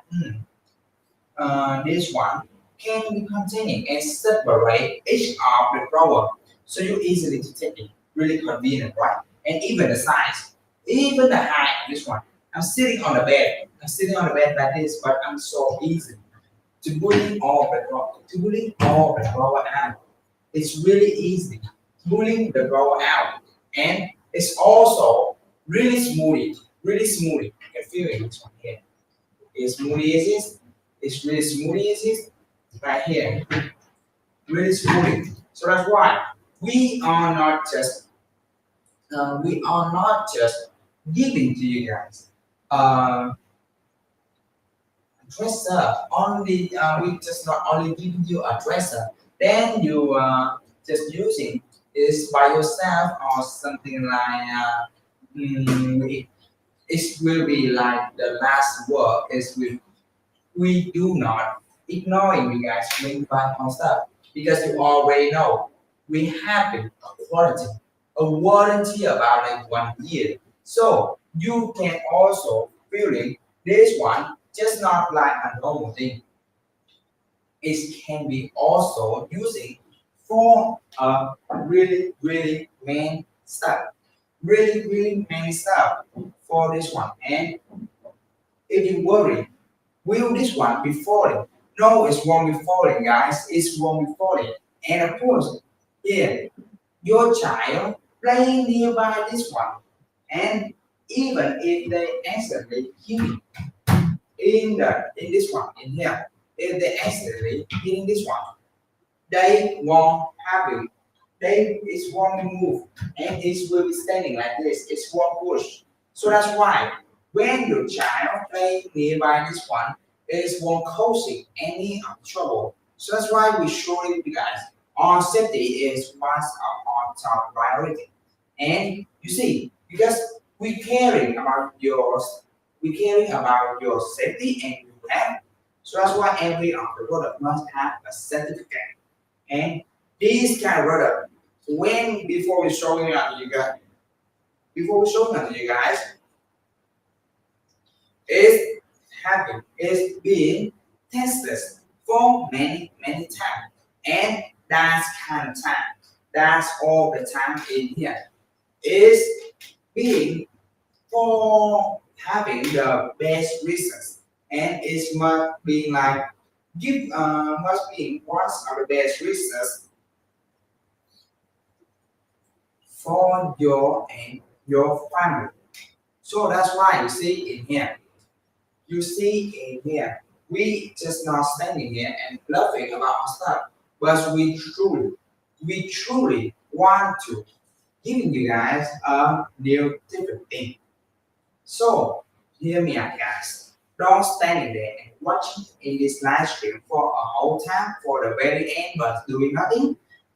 this one can be containing and separate each of the drawer, so you easily to take it. Really convenient, right? And even the size, even the height. This one, I'm sitting on the bed. I'm sitting on the bed like this, but I'm so easy to put in all the drawer, to put in all the drawer out. It's really easy pulling the drawer out, and it's also really smooth. You can feel it this one here. It's smooth as this. It's really smooth as this right here. Really smooth. So that's why we are not just giving to you guys dresser. Only we just not only giving you a dresser. Then you just using is by yourself or something like it will be like the last word is we do not ignoring you guys when you buy our stuff because you already know we have a quality, a warranty about like 1 year. So you can also feeling this one just not like a normal thing. It can be also using for a really main stuff. Really main stuff for this one. And if you worry, will this one be falling? No, it won't be falling, guys. It won't be falling. And of course, here, your child playing nearby this one. And even if they accidentally hit in this one, in here, if they accidentally hitting this one, they won't have it. It won't move, and it will be standing like this. It won't push. So that's why when your child play nearby this one, it won't causing any trouble. So that's why we show it you guys. Our safety is one of our top priority. And you see, because we caring about your safety and your health. So that's why every of the product must have a certificate. And this kind of product, when before we showing it to you guys, is is being tested for many times, and that's kind of time. That's all the time in here is being for having the best reasons, and it's must be like give must be one of the best reasons for your and your family. So that's why you see in here. You see in here, we just not standing here and bluffing about our stuff, but we truly want to giving you guys a new different thing. So hear me out, guys. Don't stand there and watching in this live stream for a whole time for the very end, but doing nothing.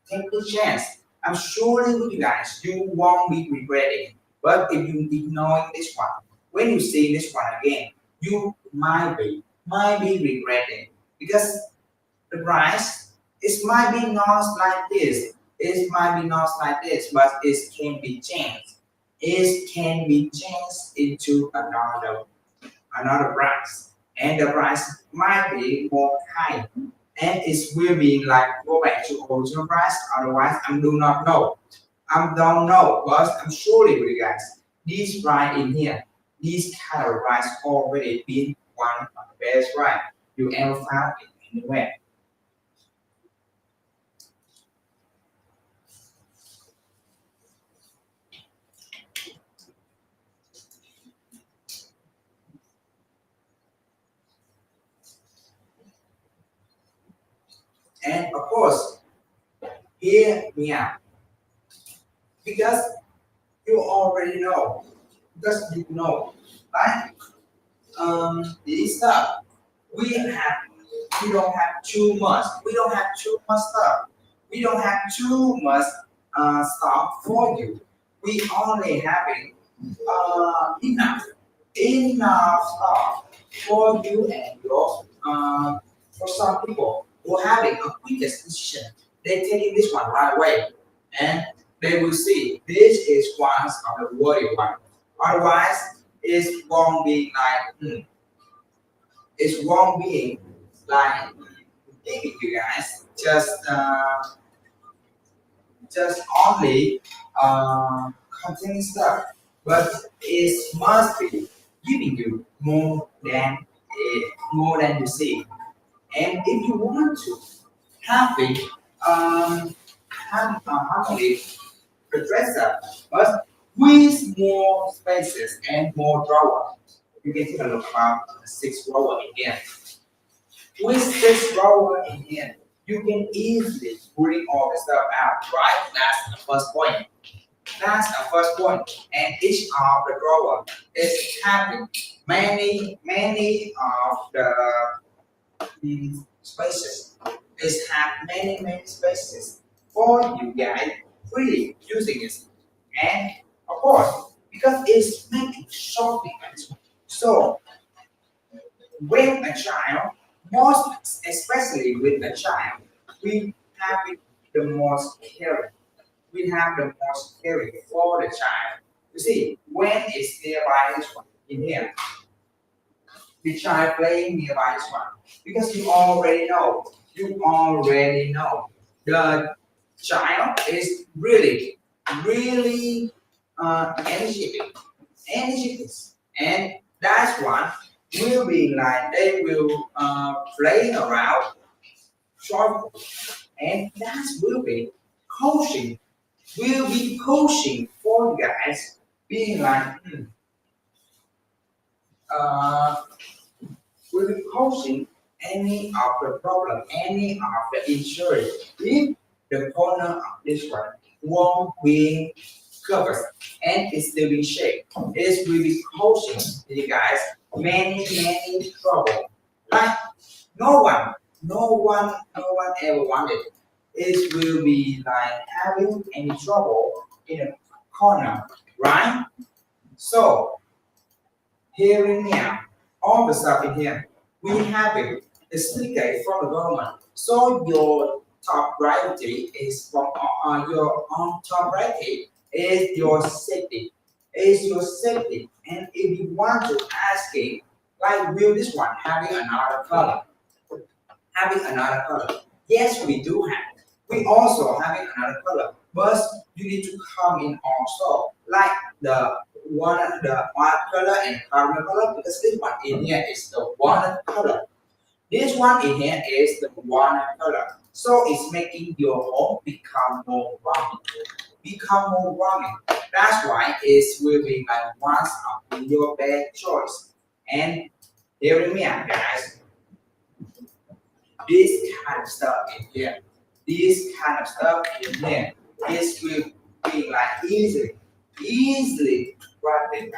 Take the chance. I'm sure with you guys, you won't be regretting. But if you ignore this one, when you see this one again, you might be regretting because the price it might be not like this. It might be not like this, but it can be changed. It can be changed into another price, and the price might be more high, and it will be like go back to original price. Otherwise, I do not know. I don't know, but I'm surely with you guys. This price in here, this kind of price already been one of the best price you ever found it anywhere. And of course, here we are because you already know, because you know, right? This stuff we have, we don't have too much. We don't have too much stuff. We don't have too much stuff for you. We only having enough for you and yours. For some people who are having a quickest decision, they taking this one right away, and they will see this is one of the worthy one. Otherwise, it won't be like it won't be like giving you guys just only containing stuff, but it must be giving you more than you see. And if you want to have it, harmony, the dresser, but with more spaces and more drawers. You can take a look about the six drawer again. With six drawer in here, you can easily bring all the stuff out, right? That's the first point. That's the first point. And each of the drawer is having many of the spaces. Is have many spaces for you guys really using it. And of course, because it's making shopping as well. So when a child, most especially with a child, we have it the most caring. We have the most caring for the child. You see, when it's nearby this one in here, the child playing nearby this one, because you already know, the child is really energetic, and that's one will be like they will playing around short, and that coaching will be coaching for you guys being like uh, will be causing any of the problem, any of the injury if the corner of this one won't be covered and it's still in shape. It will be causing you guys many trouble. Like no one ever wanted. It will be like having any trouble in a corner, right? So here in here, all the stuff in here, we have it. It's certificate from the government. So your top priority is from your on top priority is your safety. Is your safety. And if you want to ask it, like will this one having another color? Having another color. Yes, we do have. We also having another color, but you need to come in also like the white color and caramel color because this one in here is the walnut color. This one in here is the walnut color. So it's making your home become more warming. Become more warming. That's why it will be like one of your best choice. And hearing me out, guys, this kind of stuff in here, this kind of stuff in here, this will be like easily grabbing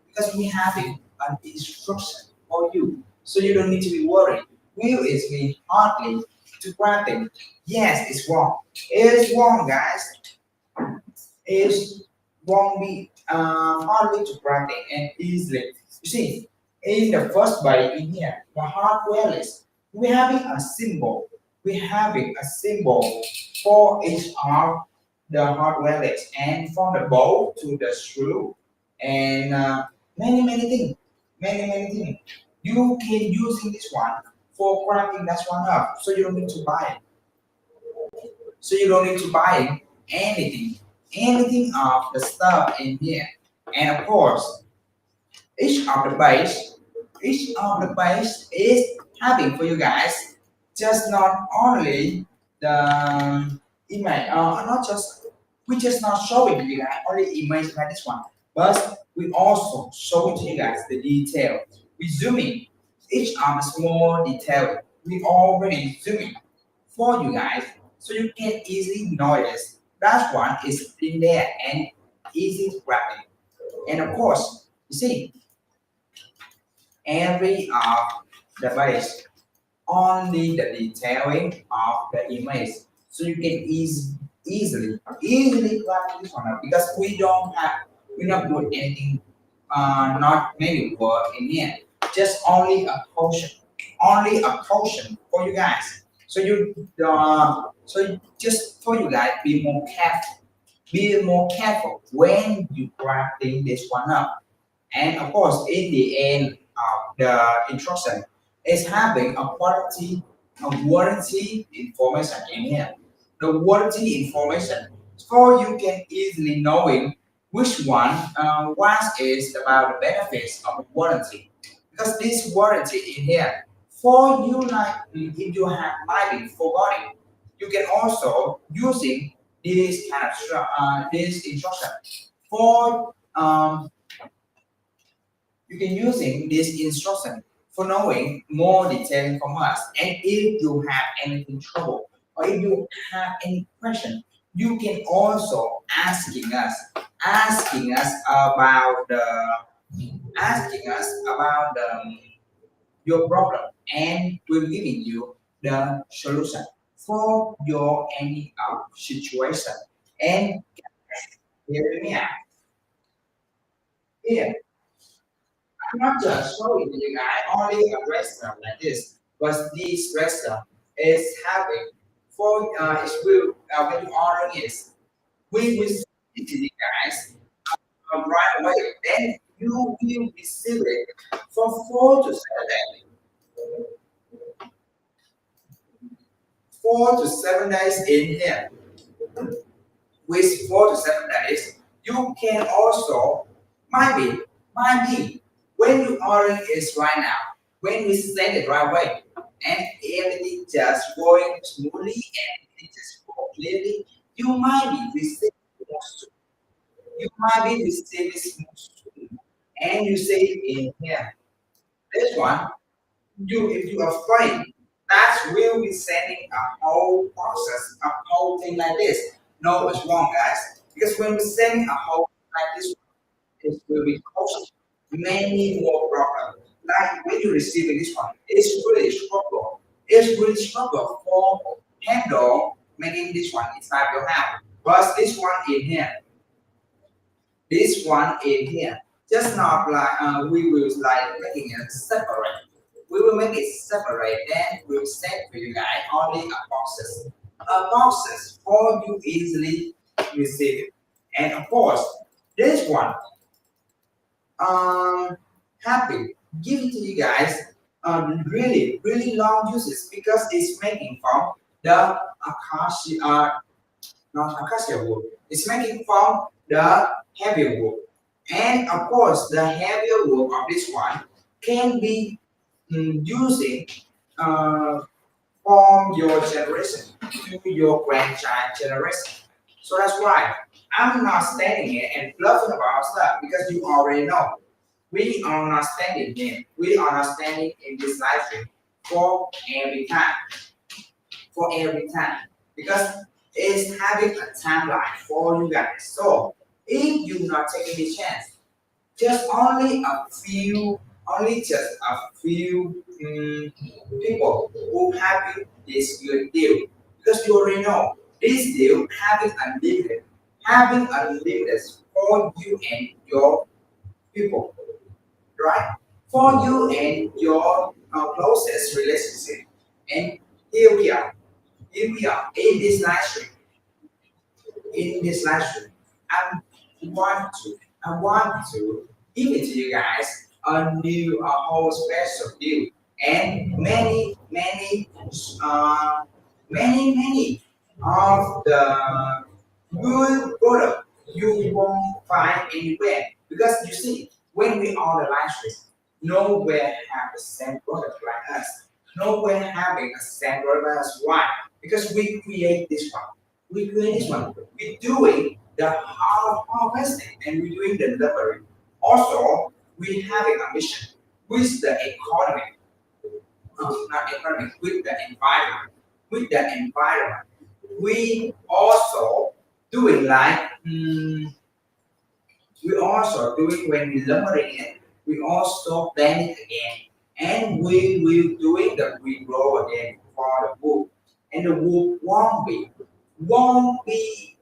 because we have it an instruction for you, so you don't need to be worried. Will is be hardly to grab it. Yes, it's wrong. It's wrong, guys. It won't be hardly to grab it and easily. You see, in the first way in here, the hardware list, we're having a symbol. We're having a symbol for each of the hardware list and from the bolt to the screw and many things. Many things. You can using this one for cracking that one up. So you don't need to buy it. So you don't need to buy anything of the stuff in here. And of course, each of the base, each of the base is having for you guys just not only the image, not just we just not showing to you guys only image like this one, but we also showing to you guys the detail. We zoom in each of the small detail. We already zooming for you guys so you can easily notice that one is in there and easy to grab it. And of course, you see every of the base only the detailing of the image so you can easily grab this one up because we don't have We not put anything, not many word in here. Just only a portion for you guys. So just for you guys, be more careful when you crafting this one up. And of course, in the end of the instruction is having a quality, a warranty information in here. The warranty information, so you can easily knowing which one what is about the benefits of warranty. Because this warranty in here, for you like if you have might be forgotten, you can also using this kind of this instruction for you can using this instruction for knowing more detail from us. And if you have anything trouble or if you have any question, you can also asking us about the asking us about your problem, and we're giving you the solution for your any situation. And hear me out. Here, I'm not just showing you guys only a restaurant like this, but this restaurant is having for it will when you order is we will send it to you guys right away. Then you will receive it for 4 to 7 days. 4 to 7 days in here. With 4 to 7 days, you can also might be when you order is right now, when we send it right away, and everything just going smoothly and it just go clearly, you might be receiving more soon. You might be receiving more soon. And you say in here, this one, you if you are afraid, that will be sending a whole process, a whole thing like this. No, it's wrong, guys. Because when we send a whole thing like this, it will be cause many more problems. Like when you receive this one, it's really struggle. It's really struggle for handle making this one inside your house. But this one in here, just not like we will like making it separate. We will make it separate, then we'll send for you guys only a boxes for you easily receive it. And of course, this one um happy give it to you guys really long uses because it's making from the acacia not acacia wood. It's making from the heavy wood. And of course, the heavier wood of this one can be using uh, from your generation to your grandchild generation. So that's why I'm not standing here and bluffing about stuff because you already know. We are not standing here. We are not standing in this live stream for every time. For every time. Because it's having a timeline for you guys. So if you're not taking the chance, just only just a few people who have this good deal. Because you already know this deal having unlimited for you and your people, right? For you and your closest relationship. And here we are. Here we are in this live stream. In this live stream, I I want to give it to you guys a whole special deal and uh, many of the good product you won't find anywhere because you see when we order live stream, nowhere have the same product like us. Nowhere having a same product like us. Why? Because we create this one. We create this one. We're doing the harvesting and we're doing the delivery. Also, we have a mission with the economy, not economy, with the environment. With the environment, we also doing like we also doing when we delivering it. We also plan it again, and we will doing the regrow again for the wood, and the wood won't be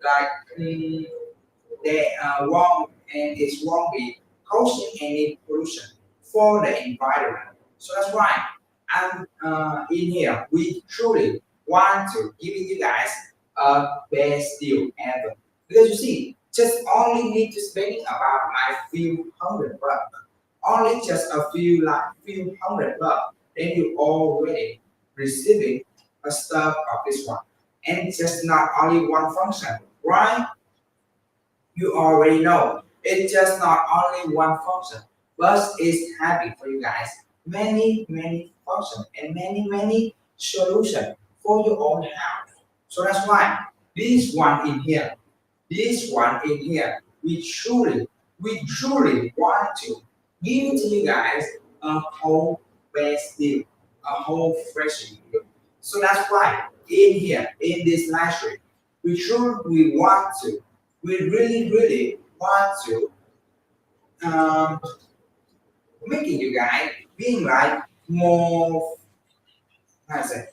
like they won't and it won't be causing any pollution for the environment. So that's why I'm in here. We truly want to give you guys a best deal ever. Because you see, just only need to spending about like few hundred bucks, only just a few like few hundred bucks, then you already receiving a stuff of this one, and just not only one function, right? You already know it's just not only one function, but it's having for you guys many functions and many solutions for your own house. So that's why this one in here, this one in here, we truly want to give to you guys a whole best deal, a whole fresh deal. So that's why in here, in this live stream, we want to, we really want to um, making you guys being like more, how I say,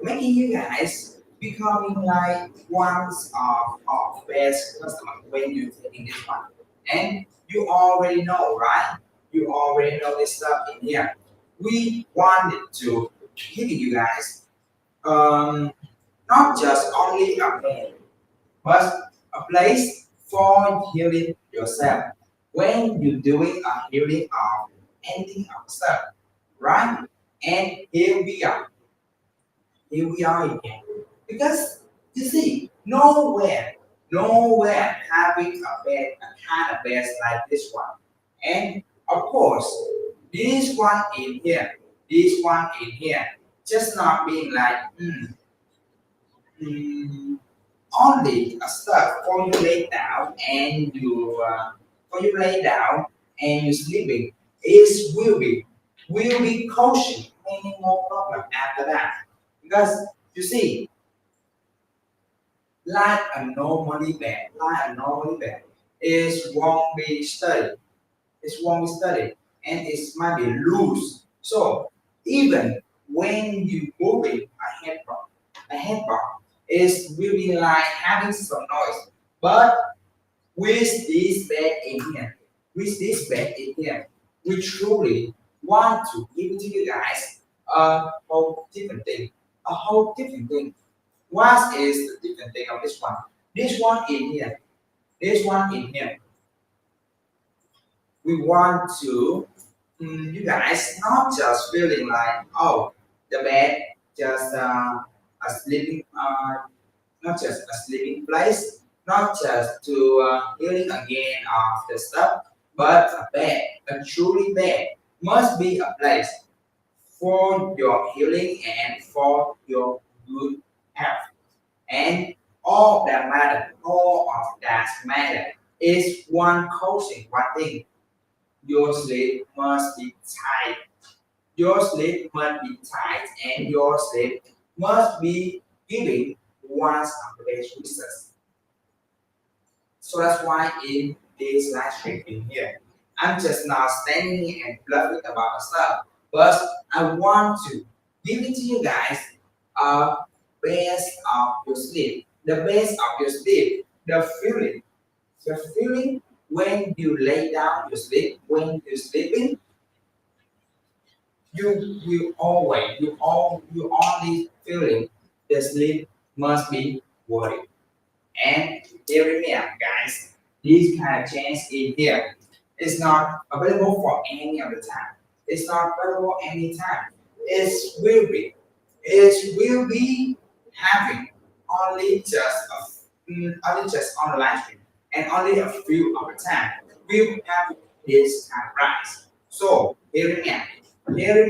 making you guys becoming like ones of our best customers when you're taking this one. And you already know, right? You already know this stuff in here. We wanted to give you guys um, not just only a bed, but a place for healing yourself when you're doing a healing of anything of stuff, right? And here we are again. Because you see, nowhere having a bed, a kind of bed like this one. And of course, this one in here, this one in here, just not being like, mm, only a stuff for you lay down and you for you lay down and you sleeping is will be causing many more problems after that. Because you see, like a normally bed is won't be studied. It won't be studied and it might be loose. So even when you moving a headboard is will be like having some noise. But with this bed in here, with this bed in here, we truly want to give it to you guys a whole different thing. A whole different thing. What is the different thing of this one? This one in here, this one in here. We want to you guys not just feeling like oh the bed just a sleeping not just a sleeping place, not just to healing again of the stuff, but a bed, a truly bed must be a place for your healing and for your good health. And all that matter is one causing one thing. Your sleep must be tight. Your sleep must be tight and your sleep must be giving once a best research. So that's why in this live stream in here, I'm just not standing here and bluffing about stuff, but I want to give it to you guys a best of your sleep. The best of your sleep, the feeling when you lay down you sleep, when you're sleeping, you only feeling the sleep must be worried. And hear me out, guys. This kind of change in here is not available for any other time. It's not available anytime. It will be having only just on the live stream and only a few of the time will have this kind of rise. So hear me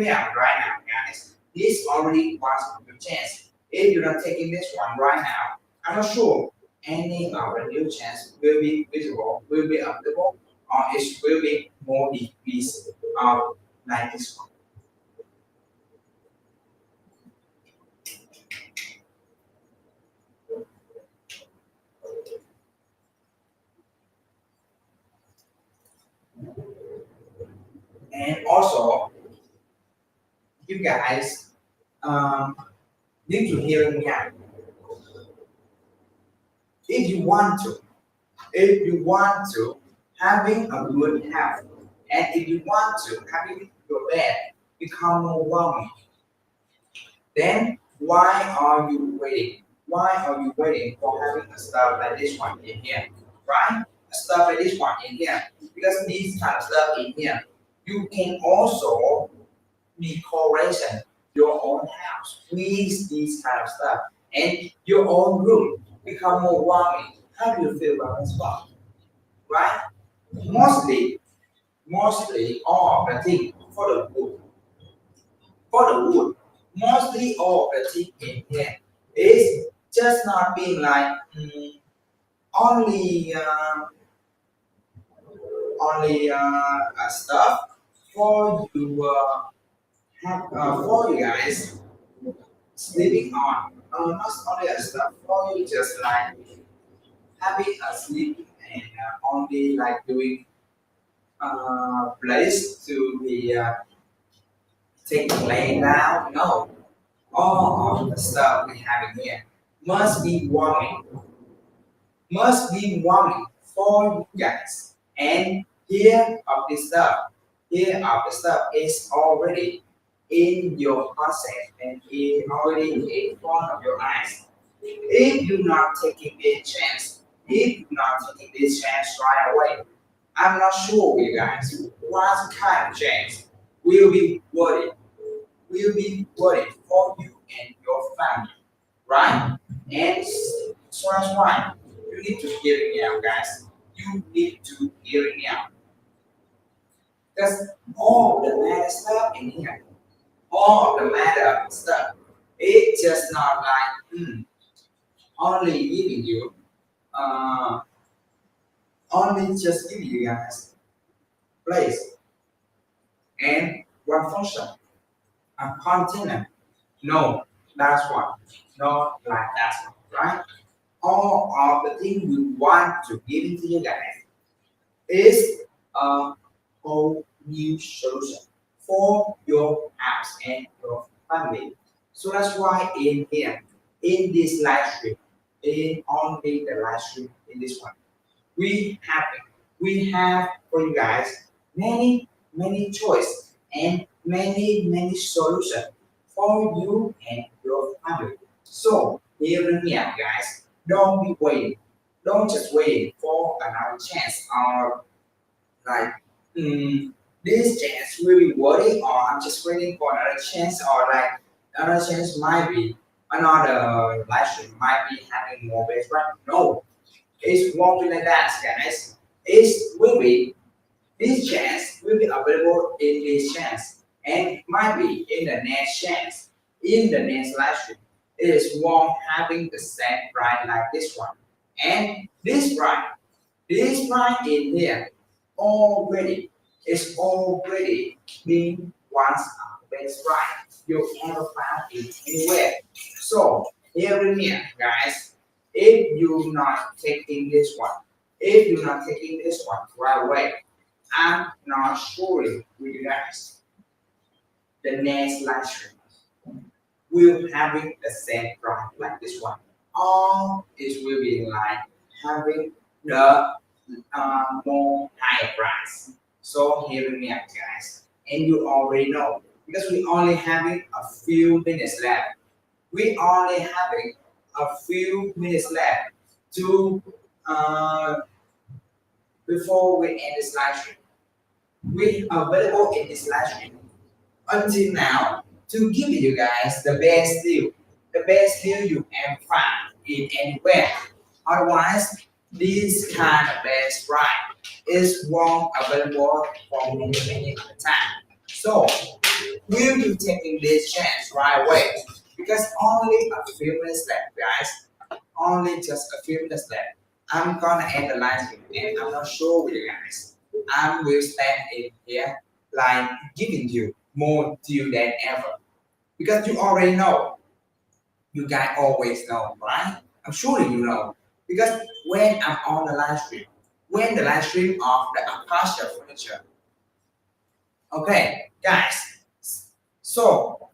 out right now, guys. This already was your chance. If you're not taking this one right now, I'm not sure any of the new chance will be visible, will be available, or it will be more decreased like this one. And also, you guys um, need to hear me out. If you want to, if you want to having a good health, and if you want to having your bed become more warm, then why are you waiting? Why are you waiting for having a stuff like this one in here? Right? A stuff like this one in here. Because these kind of stuff in here, you can also decoration your own house with these kind of stuff. And your own room become more warming. How do you feel about this one? Right? Mostly, mostly all of the thing for the wood, mostly all of the thing in here is just not being like only stuff for you for you guys sleeping on. Not only a stuff for you just like having a sleep and only like doing place to be taking laying down. No, all of the stuff we have in here must be warming, must be warming for you guys. And here of the stuff is already in your concept and is already in front of your eyes. If you're not taking this chance, if you're not taking this chance right away, I'm not sure you guys what kind of chance will be worth it, will be worth it for you and your family, right? And so that's why you need to hear me out, guys. You need to hear me out. Because all the matter stuff in here, all the matter stuff, it's just not like only giving you, uh, only just giving you guys place and one function, a container. No, that's one. Not like that one, right? All of the things we want to give it to you guys is a whole new solution for your house and your family. So that's why in here, in this live stream, in only the live stream in this one, we have we have for you guys many choice and many solutions for you and your family. So here and here, guys, don't be waiting. Don't just wait for another chance or like this chance will be worth it or I'm just waiting for another chance or like another chance might be another live stream might be having more base right? No, it won't be like that, guys. It will be this chance will be available in this chance and might be in the next chance, in the next live stream. It is won't having the same price like this one. And this price in here already is already being once the best price you ever found it anywhere. So here in here, guys, if you're not taking this one, if you're not taking this one right away, I'm not sure with you guys. The next live stream will having the same price like this one. All is will be like having the more higher price. So here we are, guys, and you already know because we only having a few minutes left. We only having a few minutes left to uh, before we end this live stream. We are available in this live stream until now to give you guys the best deal you ever find in anywhere. Otherwise, this kind of best ride is won't available for many time. So we'll be taking this chance right away because only a few minutes left, guys. Only just a few minutes left. I'm gonna end the live stream and I'm not sure with you guys. I will stand in here like giving you more deal than ever because you already know. You guys always know, right? I'm sure you know because when I'm on the live stream, when the live stream of the Akasha furniture. Okay, guys. So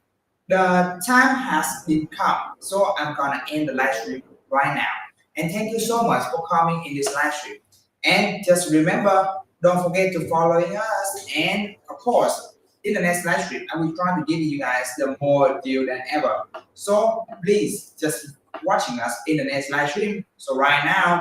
the time has been come. So I'm gonna end the live stream right now. And thank you so much for coming in this live stream. And just remember, don't forget to following us. And of course, in the next live stream, I will try to give you guys the more deal than ever. So please just watching us in the next live stream. So right now,